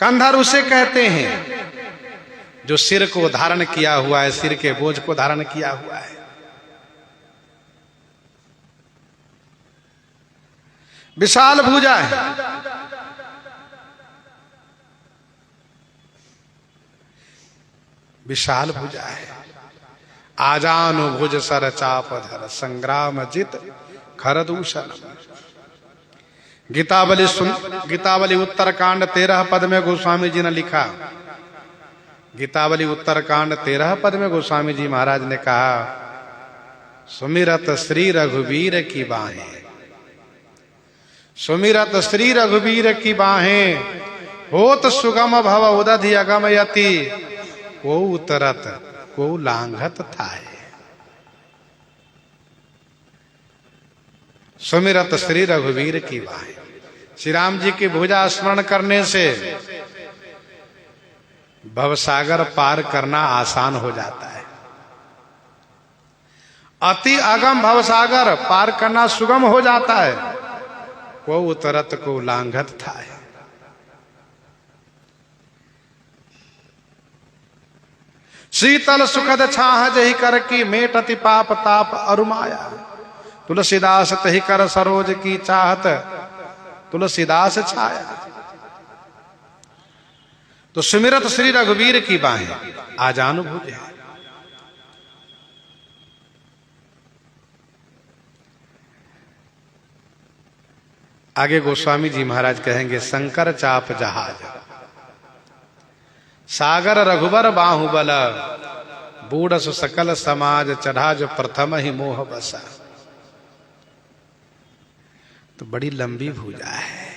कंधर उसे कहते हैं जो सिर को धारण किया हुआ है, सिर के बोझ को धारण किया हुआ है। विशाल भुजा है। विशाल भुजा है। आजानु भुज सर चाप धर संग्राम जित खरदूषण। गीतावली उत्तरकांड 13 पद में गोस्वामी जी ने लिखा। गीतावली उत्तरकांड 13 पद में गोस्वामी जी महाराज ने कहा, सुमिरत श्री रघुवीर की बाहें, सुमिरत श्री रघुवीर की बाहें, होत सुगम भव उदधि अगम यति, को उतरत को लांघत थाए। सुमिरत श्री रघुवीर की बाहें। श्री राम जी की भुजा स्मरण करने से भवसागर पार करना आसान हो जाता है। अति अगम भवसागर पार करना सुगम हो जाता है। को उतरत को लांघत था। शीतल सुखद छाह जही कर की, मेटति पाप ताप अरुमाया। तुलसीदास तही कर सरोज की चाहत, तुलसीदास छाया। तो सुमिरत श्री रघुवीर की बाहें, आजानुभुज है। आगे गोस्वामी जी महाराज कहेंगे, शंकर चाप जहाज, सागर रघुबर बाहुबल, बूढ़स सकल समाज, चढ़ा जो प्रथम ही मोह बसा। तो बड़ी लंबी भुजा है।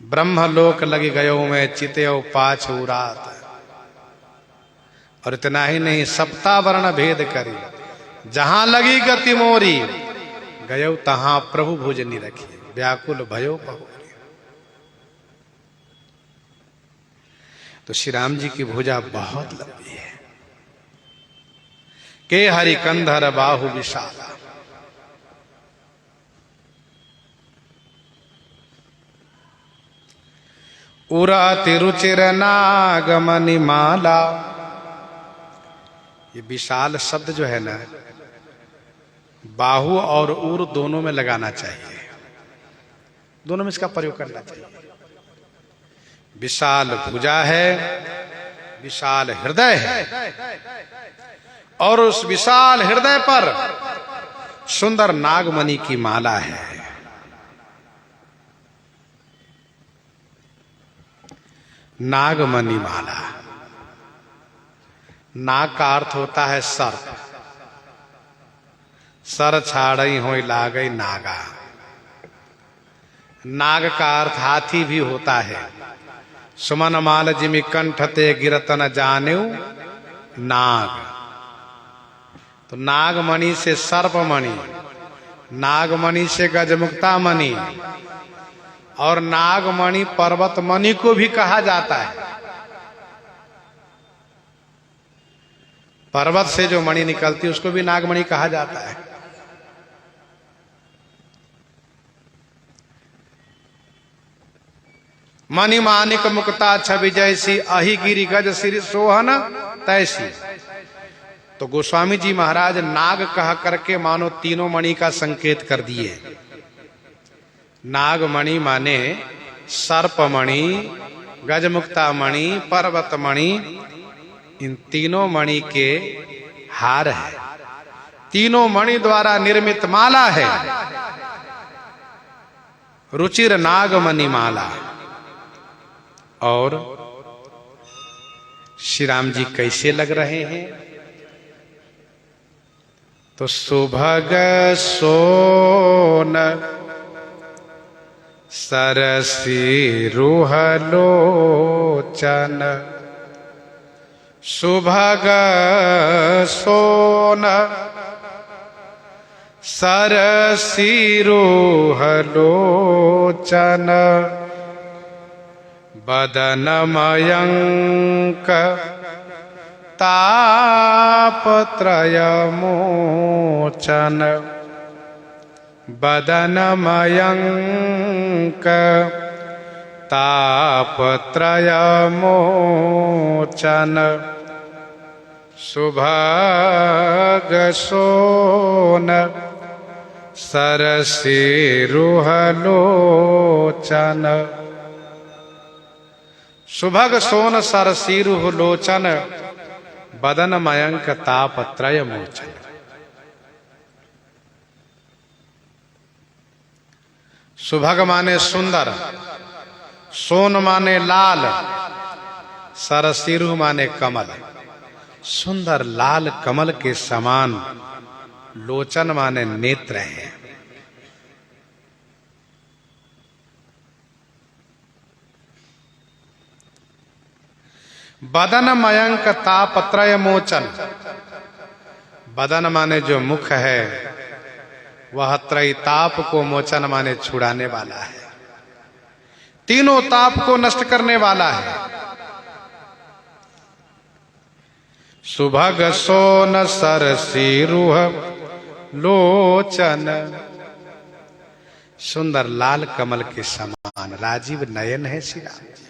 ब्रह्मलोक लगी गयो में, चितयो पाछू रात। और इतना ही नहीं, सप्तावर्ण भेद करी, जहां लगी गति मोरी, गयो तहां प्रभु भुजनी रखी, व्याकुल भयो पहोरी। तो श्री राम जी की भुजा बहुत लंबी है। के हरि कंधर बाहु विशाला। उरा तिरुचिर नागमणि माला। ये विशाल शब्द जो है ना, बाहु और उर दोनों में लगाना चाहिए, दोनों में इसका प्रयोग करना चाहिए। विशाल भुजा है, विशाल हृदय है, और उस विशाल हृदय पर सुंदर नागमणि की माला है। नागमणि माला। नाग का अर्थ होता है सर्प। सर छाड़ई होई लागई नागा। नाग का अर्थ हाथी भी होता है। सुमन माल जिमि कंठते गिरतन जानेऊ नाग। तो नागमणि से सर्पमणि, नागमणि से गजमुक्ता मणि, और नागमणि पर्वत मणि को भी कहा जाता है। पर्वत से जो मणि निकलती है उसको भी नागमणि कहा जाता है। मणि मानिक मुक्ता छवि जैसी, अहि गिरि गज सिर सोहन तैसी। तो गोस्वामी जी महाराज नाग कह करके मानो तीनों मणि का संकेत कर दिए। नागमणि माने सर्पमणि, गजमुक्ता मणि, पर्वत मणि, इन तीनों मणि के हार है, तीनों मणि द्वारा निर्मित माला है। रुचिर नागमणि माला। और श्री राम जी कैसे लग रहे हैं? तो सुभग सोन सरसी रुहलोचन, सुभग सोन सरसी रुहलोचन, बदन मयंक तापत्रयमोचन, बदन मयंक तापत्रयमोचन, सुभग सोन सरसी रुहलोचन, सुभग सोन सरसीरुह लोचन, बदन मयंक तापत्रय मोचन। सुभग माने सुंदर, सोन माने लाल, सरसीरुह माने कमल, सुंदर लाल कमल के समान, लोचन माने नेत्र हैं। बदन मयंक तापत्रय मोचन, बदन माने जो मुख है वह त्रय ताप को मोचन माने छुड़ाने वाला है, तीनों ताप को नष्ट करने वाला है। सुभग सोन सरसी रुह लोचन, सुंदर लाल कमल के समान राजीव नयन है श्री राम जी।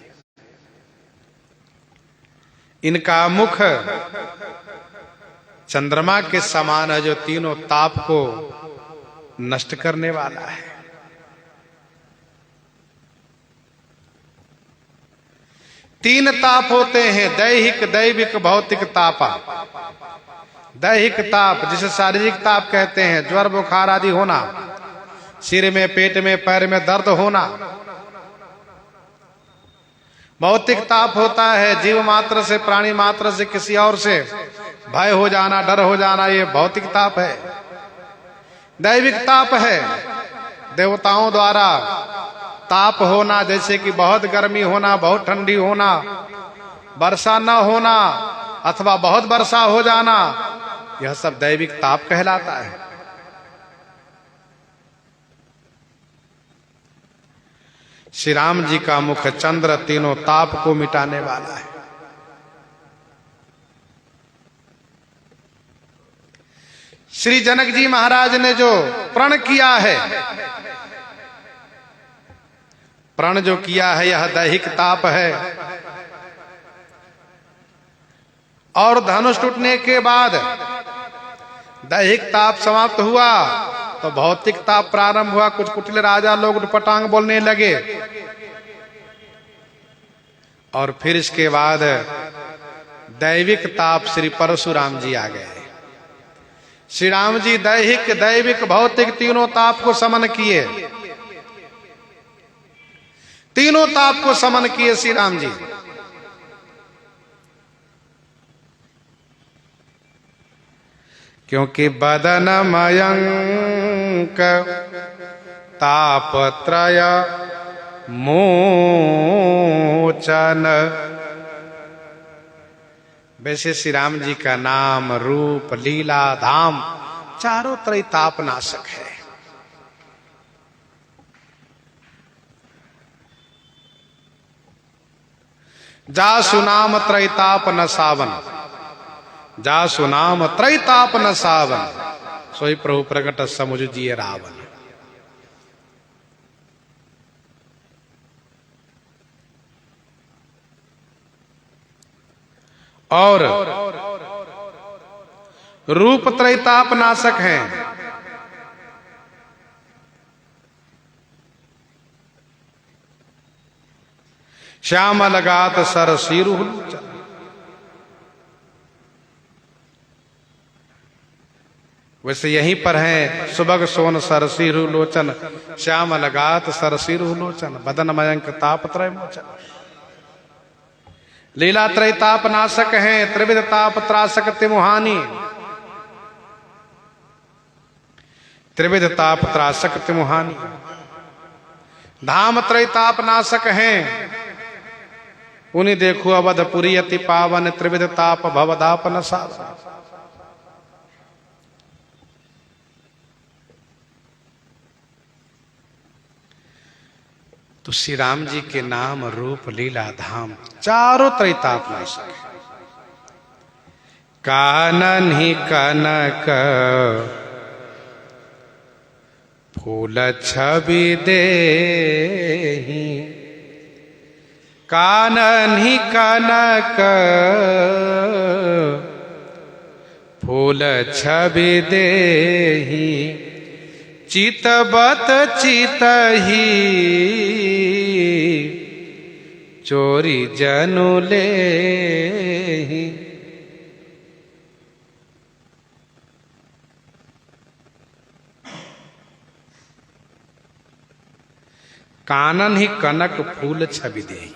इनका मुख चंद्रमा के समान है जो तीनों ताप को नष्ट करने वाला है। तीन ताप होते हैं, दैहिक दैविक भौतिक तापा। दैहिक ताप जिसे शारीरिक ताप कहते हैं, ज्वर बुखार आदि होना, सिर में पेट में पैर में दर्द होना। भौतिक ताप होता है जीव मात्र से प्राणी मात्र से किसी और से भय हो जाना, डर हो जाना, ये भौतिक ताप है। दैविक ताप है देवताओं द्वारा ताप होना, जैसे कि बहुत गर्मी होना, बहुत ठंडी होना, वर्षा न होना अथवा बहुत वर्षा हो जाना, यह सब दैविक ताप कहलाता है। श्री राम जी का मुख चंद्र तीनों ताप को मिटाने वाला है। श्री जनक जी महाराज ने जो प्रण किया है, प्रण जो किया है यह दैहिक ताप है, और धनुष टूटने के बाद दैहिक ताप समाप्त हुआ तो भौतिक ताप प्रारंभ हुआ। कुछ कुटिल राजा लोग उटपटांग बोलने लगे, और फिर इसके बाद दैविक ताप श्री परशुराम जी आ गए। श्री राम जी दैहिक दैविक भौतिक तीनों ताप को समन किए, तीनों ताप को समन किए श्री राम जी। क्योंकि बदन मयंक तापत्रय मोचन, वैसे श्री राम जी का नाम रूप लीला धाम चारों त्रय ताप नाशक है। जासु नाम त्रैताप न सावन, जासु नाम त्रैताप न सावन, सोई प्रभु प्रकट समुझ जिए रावण। और रूप त्रैताप नाशक हैं। श्याम लगात सर सीरु, वैसे यहीं पर है सुबग सोन सरसीरु लोचन, श्याम लगात सरसीरु लोचन, बदन मयंक तापत्रय मोचन। लीला त्रैताप नाशक हैं, त्रिविध ताप त्रासक तिमुहानी। त्रिविध ताप त्रासक तिमुहानी। धाम त्रैताप नाशक हैं, उन्हीं देखो अवधपुरी अति पावन, त्रिविध ताप भवदाप नसावन। तो श्री राम जी के नाम रूप लीला धाम चारों त्रैताप नाशक है। कानन ही कनक फूल छवि देहि, कानन ही कनक फूल छवि देहि, चितबत चितहि चोरी जनु लेहि। कानन ही कनक फूल छवि देहि।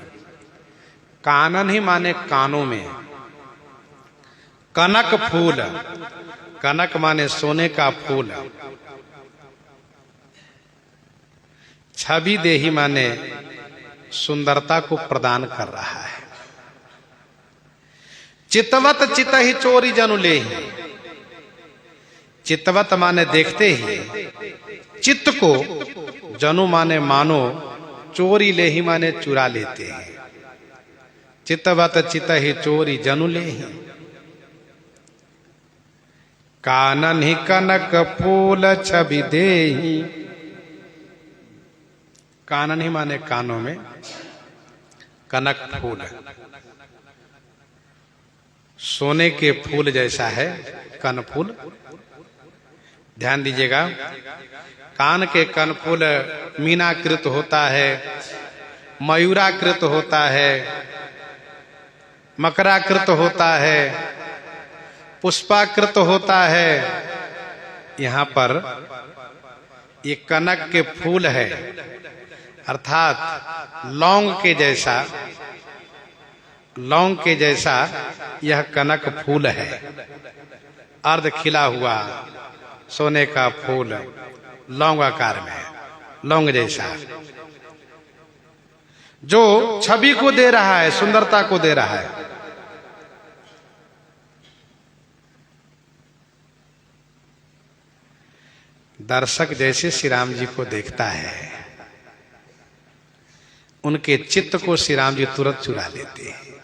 कानन ही माने कानों में, कनक फूल, कनक माने सोने का फूल, छवि देहि माने सुंदरता को प्रदान कर रहा है। चितवत चितहि चोरी जनु लेहि। चितवत माने देखते ही, चित्त को, जनु माने मानो, चोरी लेहि माने चुरा लेते हैं। चितवत चितहि चोरी जनु लेहि। कानन ही कनक फूल छवि देहि। कानन ही माने कानों में, कनक फूल सोने के फूल जैसा है कनफूल। ध्यान दीजिएगा, कान के कनफूल मीनाकृत होता है, मयूराकृत होता है, मकराकृत होता है, पुष्पाकृत होता है। यहाँ पर ये कनक के फूल है, अर्थात लौंग के जैसा, लौंग के जैसा यह कनक फूल है। अर्ध खिला हुआ सोने का फूल लौंग आकार में, लौंग जैसा, जो छवि को दे रहा है, सुंदरता को दे रहा है। दर्शक जैसे श्री राम जी को देखता है, उनके चित्त को श्री राम जी तुरंत चुरा लेते हैं।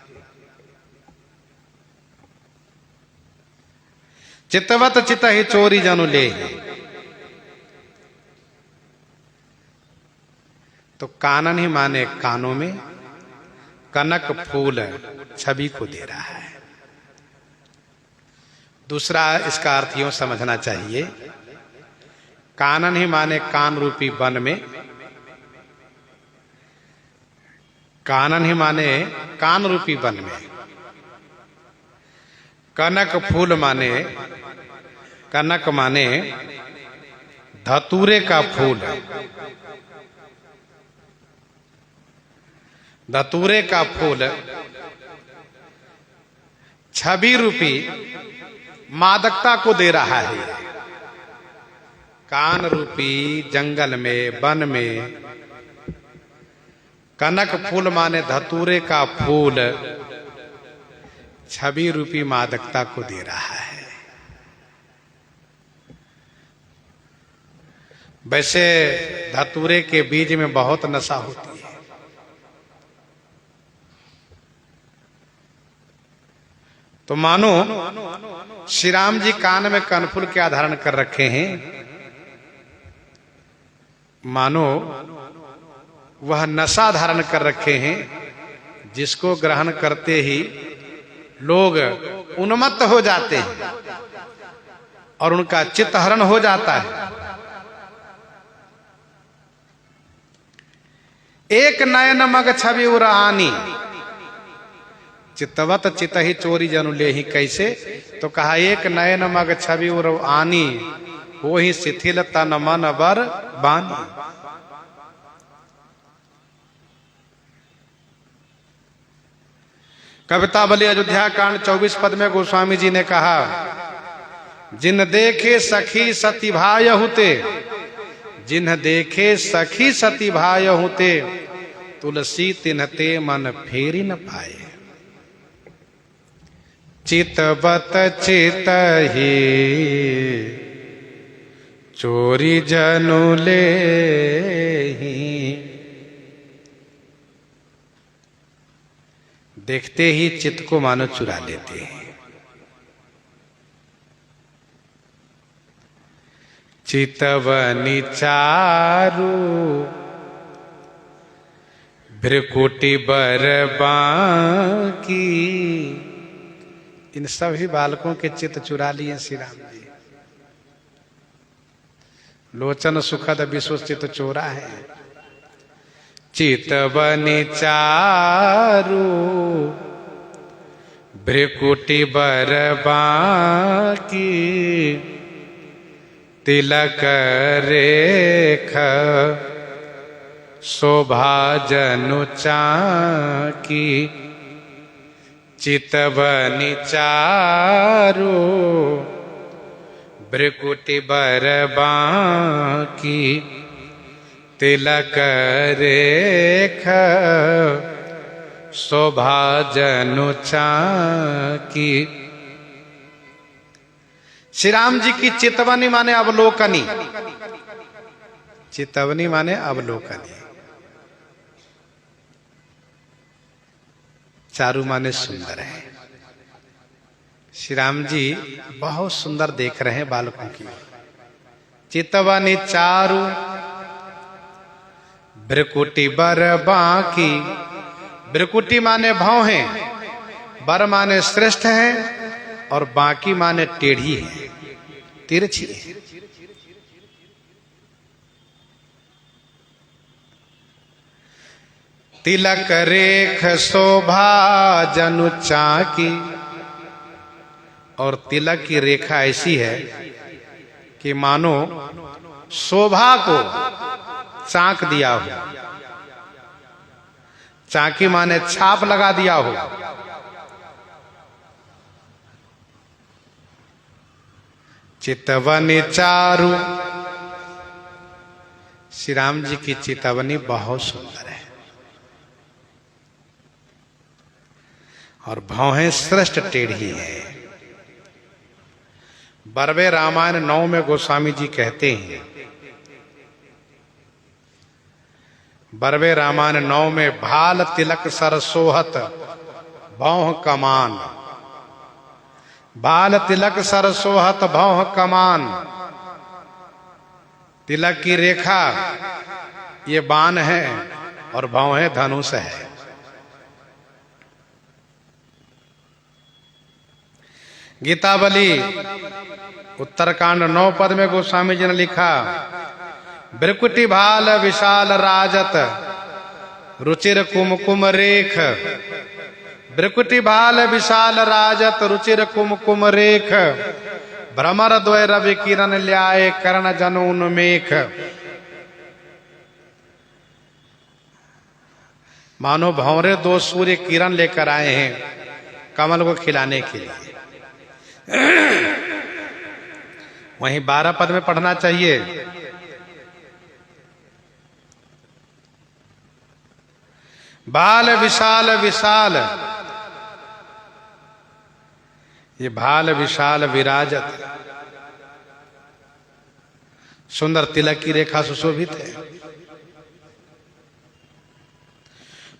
चितवत चितहि चोरी जनु लेहि। तो कानन ही माने कानों में, कनक फूल छवि को दे रहा है। दूसरा इसका अर्थ यूं समझना चाहिए, कानन ही माने कान रूपी वन में, कानन ही माने कान रूपी वन में, कनक फूल माने, कनक माने धतूरे का फूल, धतूरे का फूल छवि रूपी मादकता को दे रहा है। कान रूपी जंगल में, वन में, कनक फूल माने धतूरे का फूल छवि रूपी मादकता को दे रहा है। वैसे धतूरे के बीज में बहुत नशा होती है। तो मानो श्री राम जी कान में कनफूल क्या धारण कर रखे हैं, मानो वह नशा धारण कर रखे हैं, जिसको ग्रहण करते ही लोग उन्मत्त हो जाते हैं और उनका चित्तहरण हो जाता है। एक नयन मग छवि उरानी, चितवत चितहि चोरी जनु लेहि। कैसे? तो कहा एक नयन मग छवि उरानी, वो ही शिथिल तन मन बर बानी। कवितावली अयोध्या कांड 24 पद में गोस्वामी जी ने कहा, जिन देखे सखी सती भाय हुते, जिन्ह देखे सखी सती भाय हुते, तुलसी तिन्हते मन फेरी न पाए। चितवत चित ही चोरी जनु ले ही। देखते ही चित्त को मानो चुरा लेते हैं। चितवनी चारु भ्रकुटी बर बाकी। इन सभी बालकों के चित्त चुरा लिए श्री राम जी। लोचन सुखद विश्व चित्त चोरा है। चितवनी चारु भ्रकुटी बर बाकी। तिलक रेख शोभा जनु चाकी। चितवनी चारु भ्रकुटी बर बाकी। तिलक रेख शोभा जनु चाकी। श्री राम जी की चितवनी माने अवलोकनी। चितवनी माने अवलोकनी। चारु माने सुंदर है। श्री राम जी बहुत सुंदर देख रहे हैं बालकों की। चितवनी चारु भ्रकुटी बर बाकी। भ्रकुटी माने भौं है, बर माने श्रेष्ठ है, और बाकी माने टेढ़ी है, तिरछी है। तिलक रेख शोभा जनु चाकी। और तिलक की रेखा ऐसी है कि मानो शोभा को चाक दिया हो। चाकी माने छाप लगा दिया हो। चितवनी चारु। श्री राम जी की चितवनी बहुत सुंदर है और भौहें श्रेष्ठ टेढ़ी है। बरवे रामायण 9 में गोस्वामी जी कहते हैं, बरवे रामायण 9 में भाल तिलक सर सोहत भौह कमान। बाल तिलक सर सोहत भौह कमान। तिलक की रेखा ये बाण है और भौहें धनुष है। गीतावली उत्तरकांड 9 पद में गोस्वामी जी ने लिखा, भ्रकुटी भाल विशाल राजत रुचिर कुमकुम रेख। भ्रकुटी भाल विशाल राजत रुचिर कुमकुम रेख। भ्रमर द्वय रवि किरण ल्याए कर्ण जनून मेख। मानो भंवरे 2 सूर्य किरण लेकर आए हैं कमल को खिलाने के लिए। वहीं 12 पद में पढ़ना चाहिए, बाल विशाल विशाल। ये भाल विशाल विराजत, सुंदर तिलक की रेखा सुशोभित है।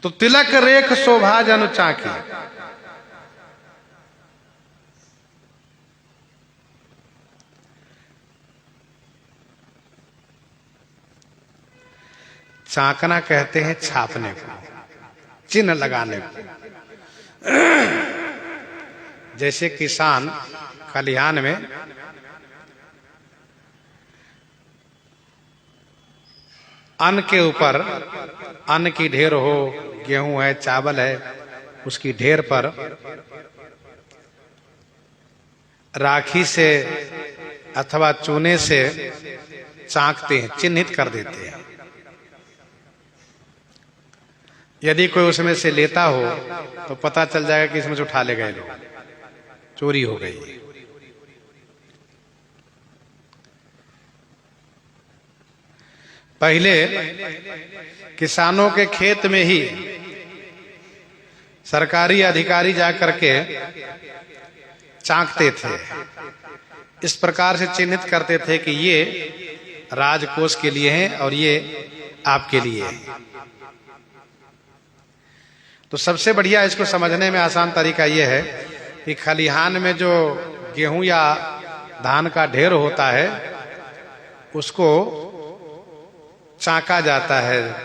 तो तिलक रेख शोभा जनु चाकी। चाकना कहते हैं छापने को, चिन्ह लगाने को। जैसे किसान खलिहान में अन्न के ऊपर, अन्न की ढेर हो, गेहूं है, चावल है, उसकी ढेर पर राखी से अथवा चूने से चाकते हैं, चिन्हित कर देते हैं। यदि कोई उसमें से लेता हो तो पता चल जाएगा कि इसमें से उठा ले गए लोग, चोरी हो गई। पहले किसानों के खेत में ही सरकारी अधिकारी जाकर के चांकते थे, इस प्रकार से चिन्हित करते थे कि ये राजकोष के लिए हैं और ये आपके लिए है। तो सबसे बढ़िया इसको समझने में आसान तरीका ये है कि खलिहान में जो गेहूं या धान का ढेर होता है उसको चाका जाता है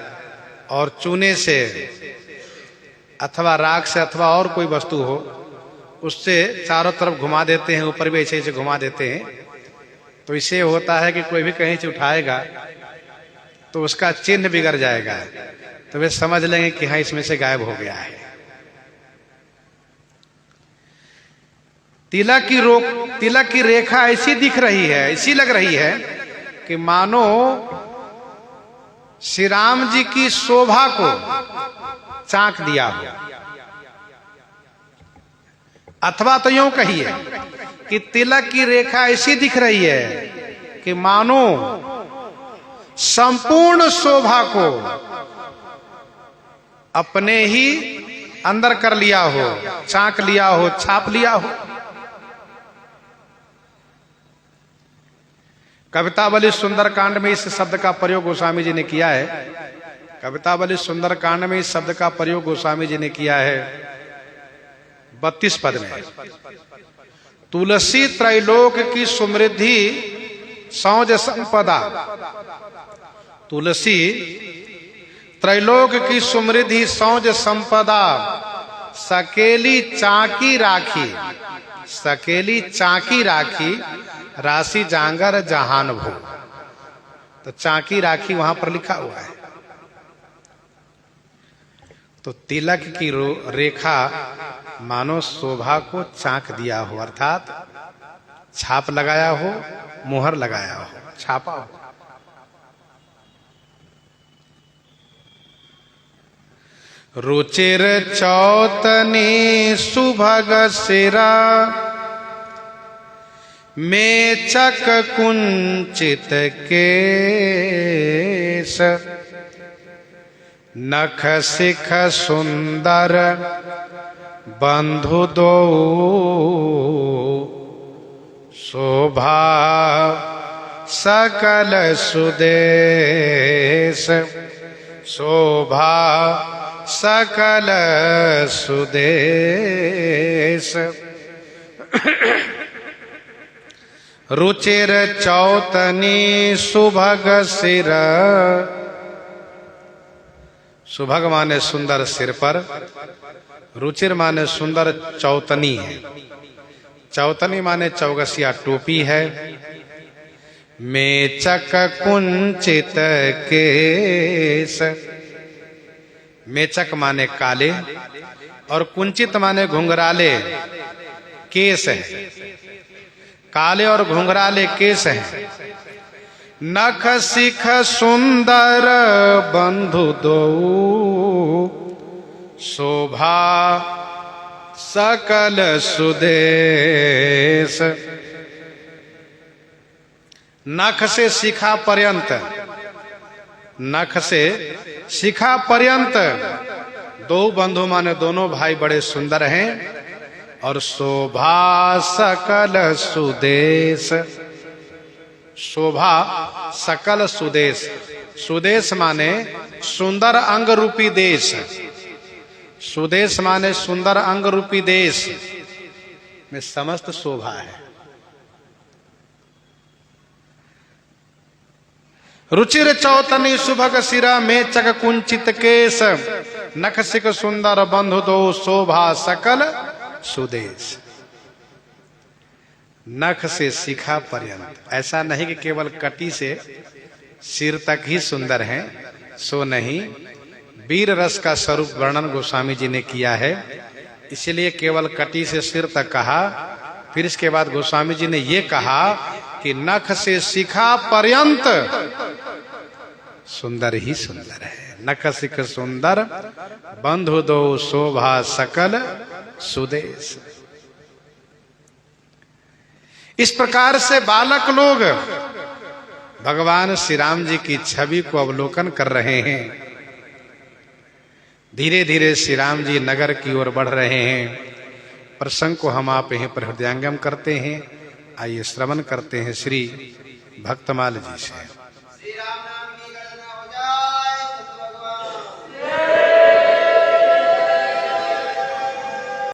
और चूने से अथवा राख से अथवा और कोई वस्तु हो उससे चारों तरफ घुमा देते हैं, ऊपर भी ऐसे ऐसे घुमा देते हैं। तो इससे होता है कि कोई भी कहीं से उठाएगा तो उसका चिन्ह बिगड़ जाएगा, तो वे समझ लेंगे कि हाँ इसमें से गायब हो गया है। तिलक की रेखा ऐसी दिख रही है, ऐसी लग रही है कि मानो श्री राम जी की शोभा को चाक दिया हो, अथवा तो यूं कहिए कि तिलक की रेखा ऐसी दिख रही है कि मानो संपूर्ण शोभा को अपने ही अंदर कर लिया हो, चाक लिया हो, छाप लिया हो। कवितावली सुंदरकांड में इस शब्द का प्रयोग गोस्वामी जी ने किया है। कवितावली सुंदरकांड में इस शब्द का प्रयोग गोस्वामी जी ने किया है 32 पद में। तुलसी त्रैलोक की समृद्धि सौज संपदा, तुलसी त्रैलोक की समृद्धि सौज संपदा, सकेली चाकी राखी, सकेली चाकी राखी, राशि जांगर जहान भो। तो चाकी राखी वहां पर लिखा हुआ है। तो तिलक की रेखा मानो शोभा को चाक दिया हो, अर्थात छाप लगाया हो, मुहर लगाया हो, छापा हो। रुचिर चौतनी सुभग सिरा, मेचक कुंचित केश, नख सिख सुंदर बंधु दो, शोभा सकल सुदेश, शोभा सकल सुदेश। रुचिर चौतनी सुभग सिर, सुभग माने सुंदर सिर पर, रुचिर माने सुंदर चौतनी है, चौतनी माने चौगसिया टोपी है। मेचक कुंचित केस, मेचक माने काले और कुंचित माने घुंघराले केस है, काले और घुंघराले केस हैं। नख सिख सुंदर बंधु दो, शोभा सकल सुदेश। नख से शिखा पर्यंत, नख से शिखा पर्यंत दो बंधु माने दोनों भाई बड़े सुंदर हैं। और शोभा सकल सुदेश, शोभा सकल सुदेश, सुदेश माने सुंदर अंग रूपी देश, सुदेश माने सुंदर अंग रूपी देश में समस्त शोभा है। रुचिर चौतनी सुभग सिरा, मेचक कुंचित केश, नख सिख सुंदर बंधु दो, शोभा सकल सुदेश। नख से शिखा पर्यंत, ऐसा नहीं कि केवल कटी से सिर तक ही सुंदर हैं, सो नहीं, वीर रस का स्वरूप वर्णन गोस्वामी जी ने किया है, इसलिए केवल कटी से सिर तक कहा। फिर इसके बाद गोस्वामी जी ने ये कहा कि नख से शिखा पर्यंत सुंदर ही सुंदर है। नखसिक सुंदर बंधु दो शोभा सकल सुदेश। इस प्रकार से बालक लोग भगवान श्री राम जी की छवि को अवलोकन कर रहे हैं। धीरे धीरे श्री राम जी नगर की ओर बढ़ रहे हैं। प्रसंग को हम आप यहीं पर हृदयंगम करते हैं। आइए श्रवण करते हैं श्री भक्तमाल जी से।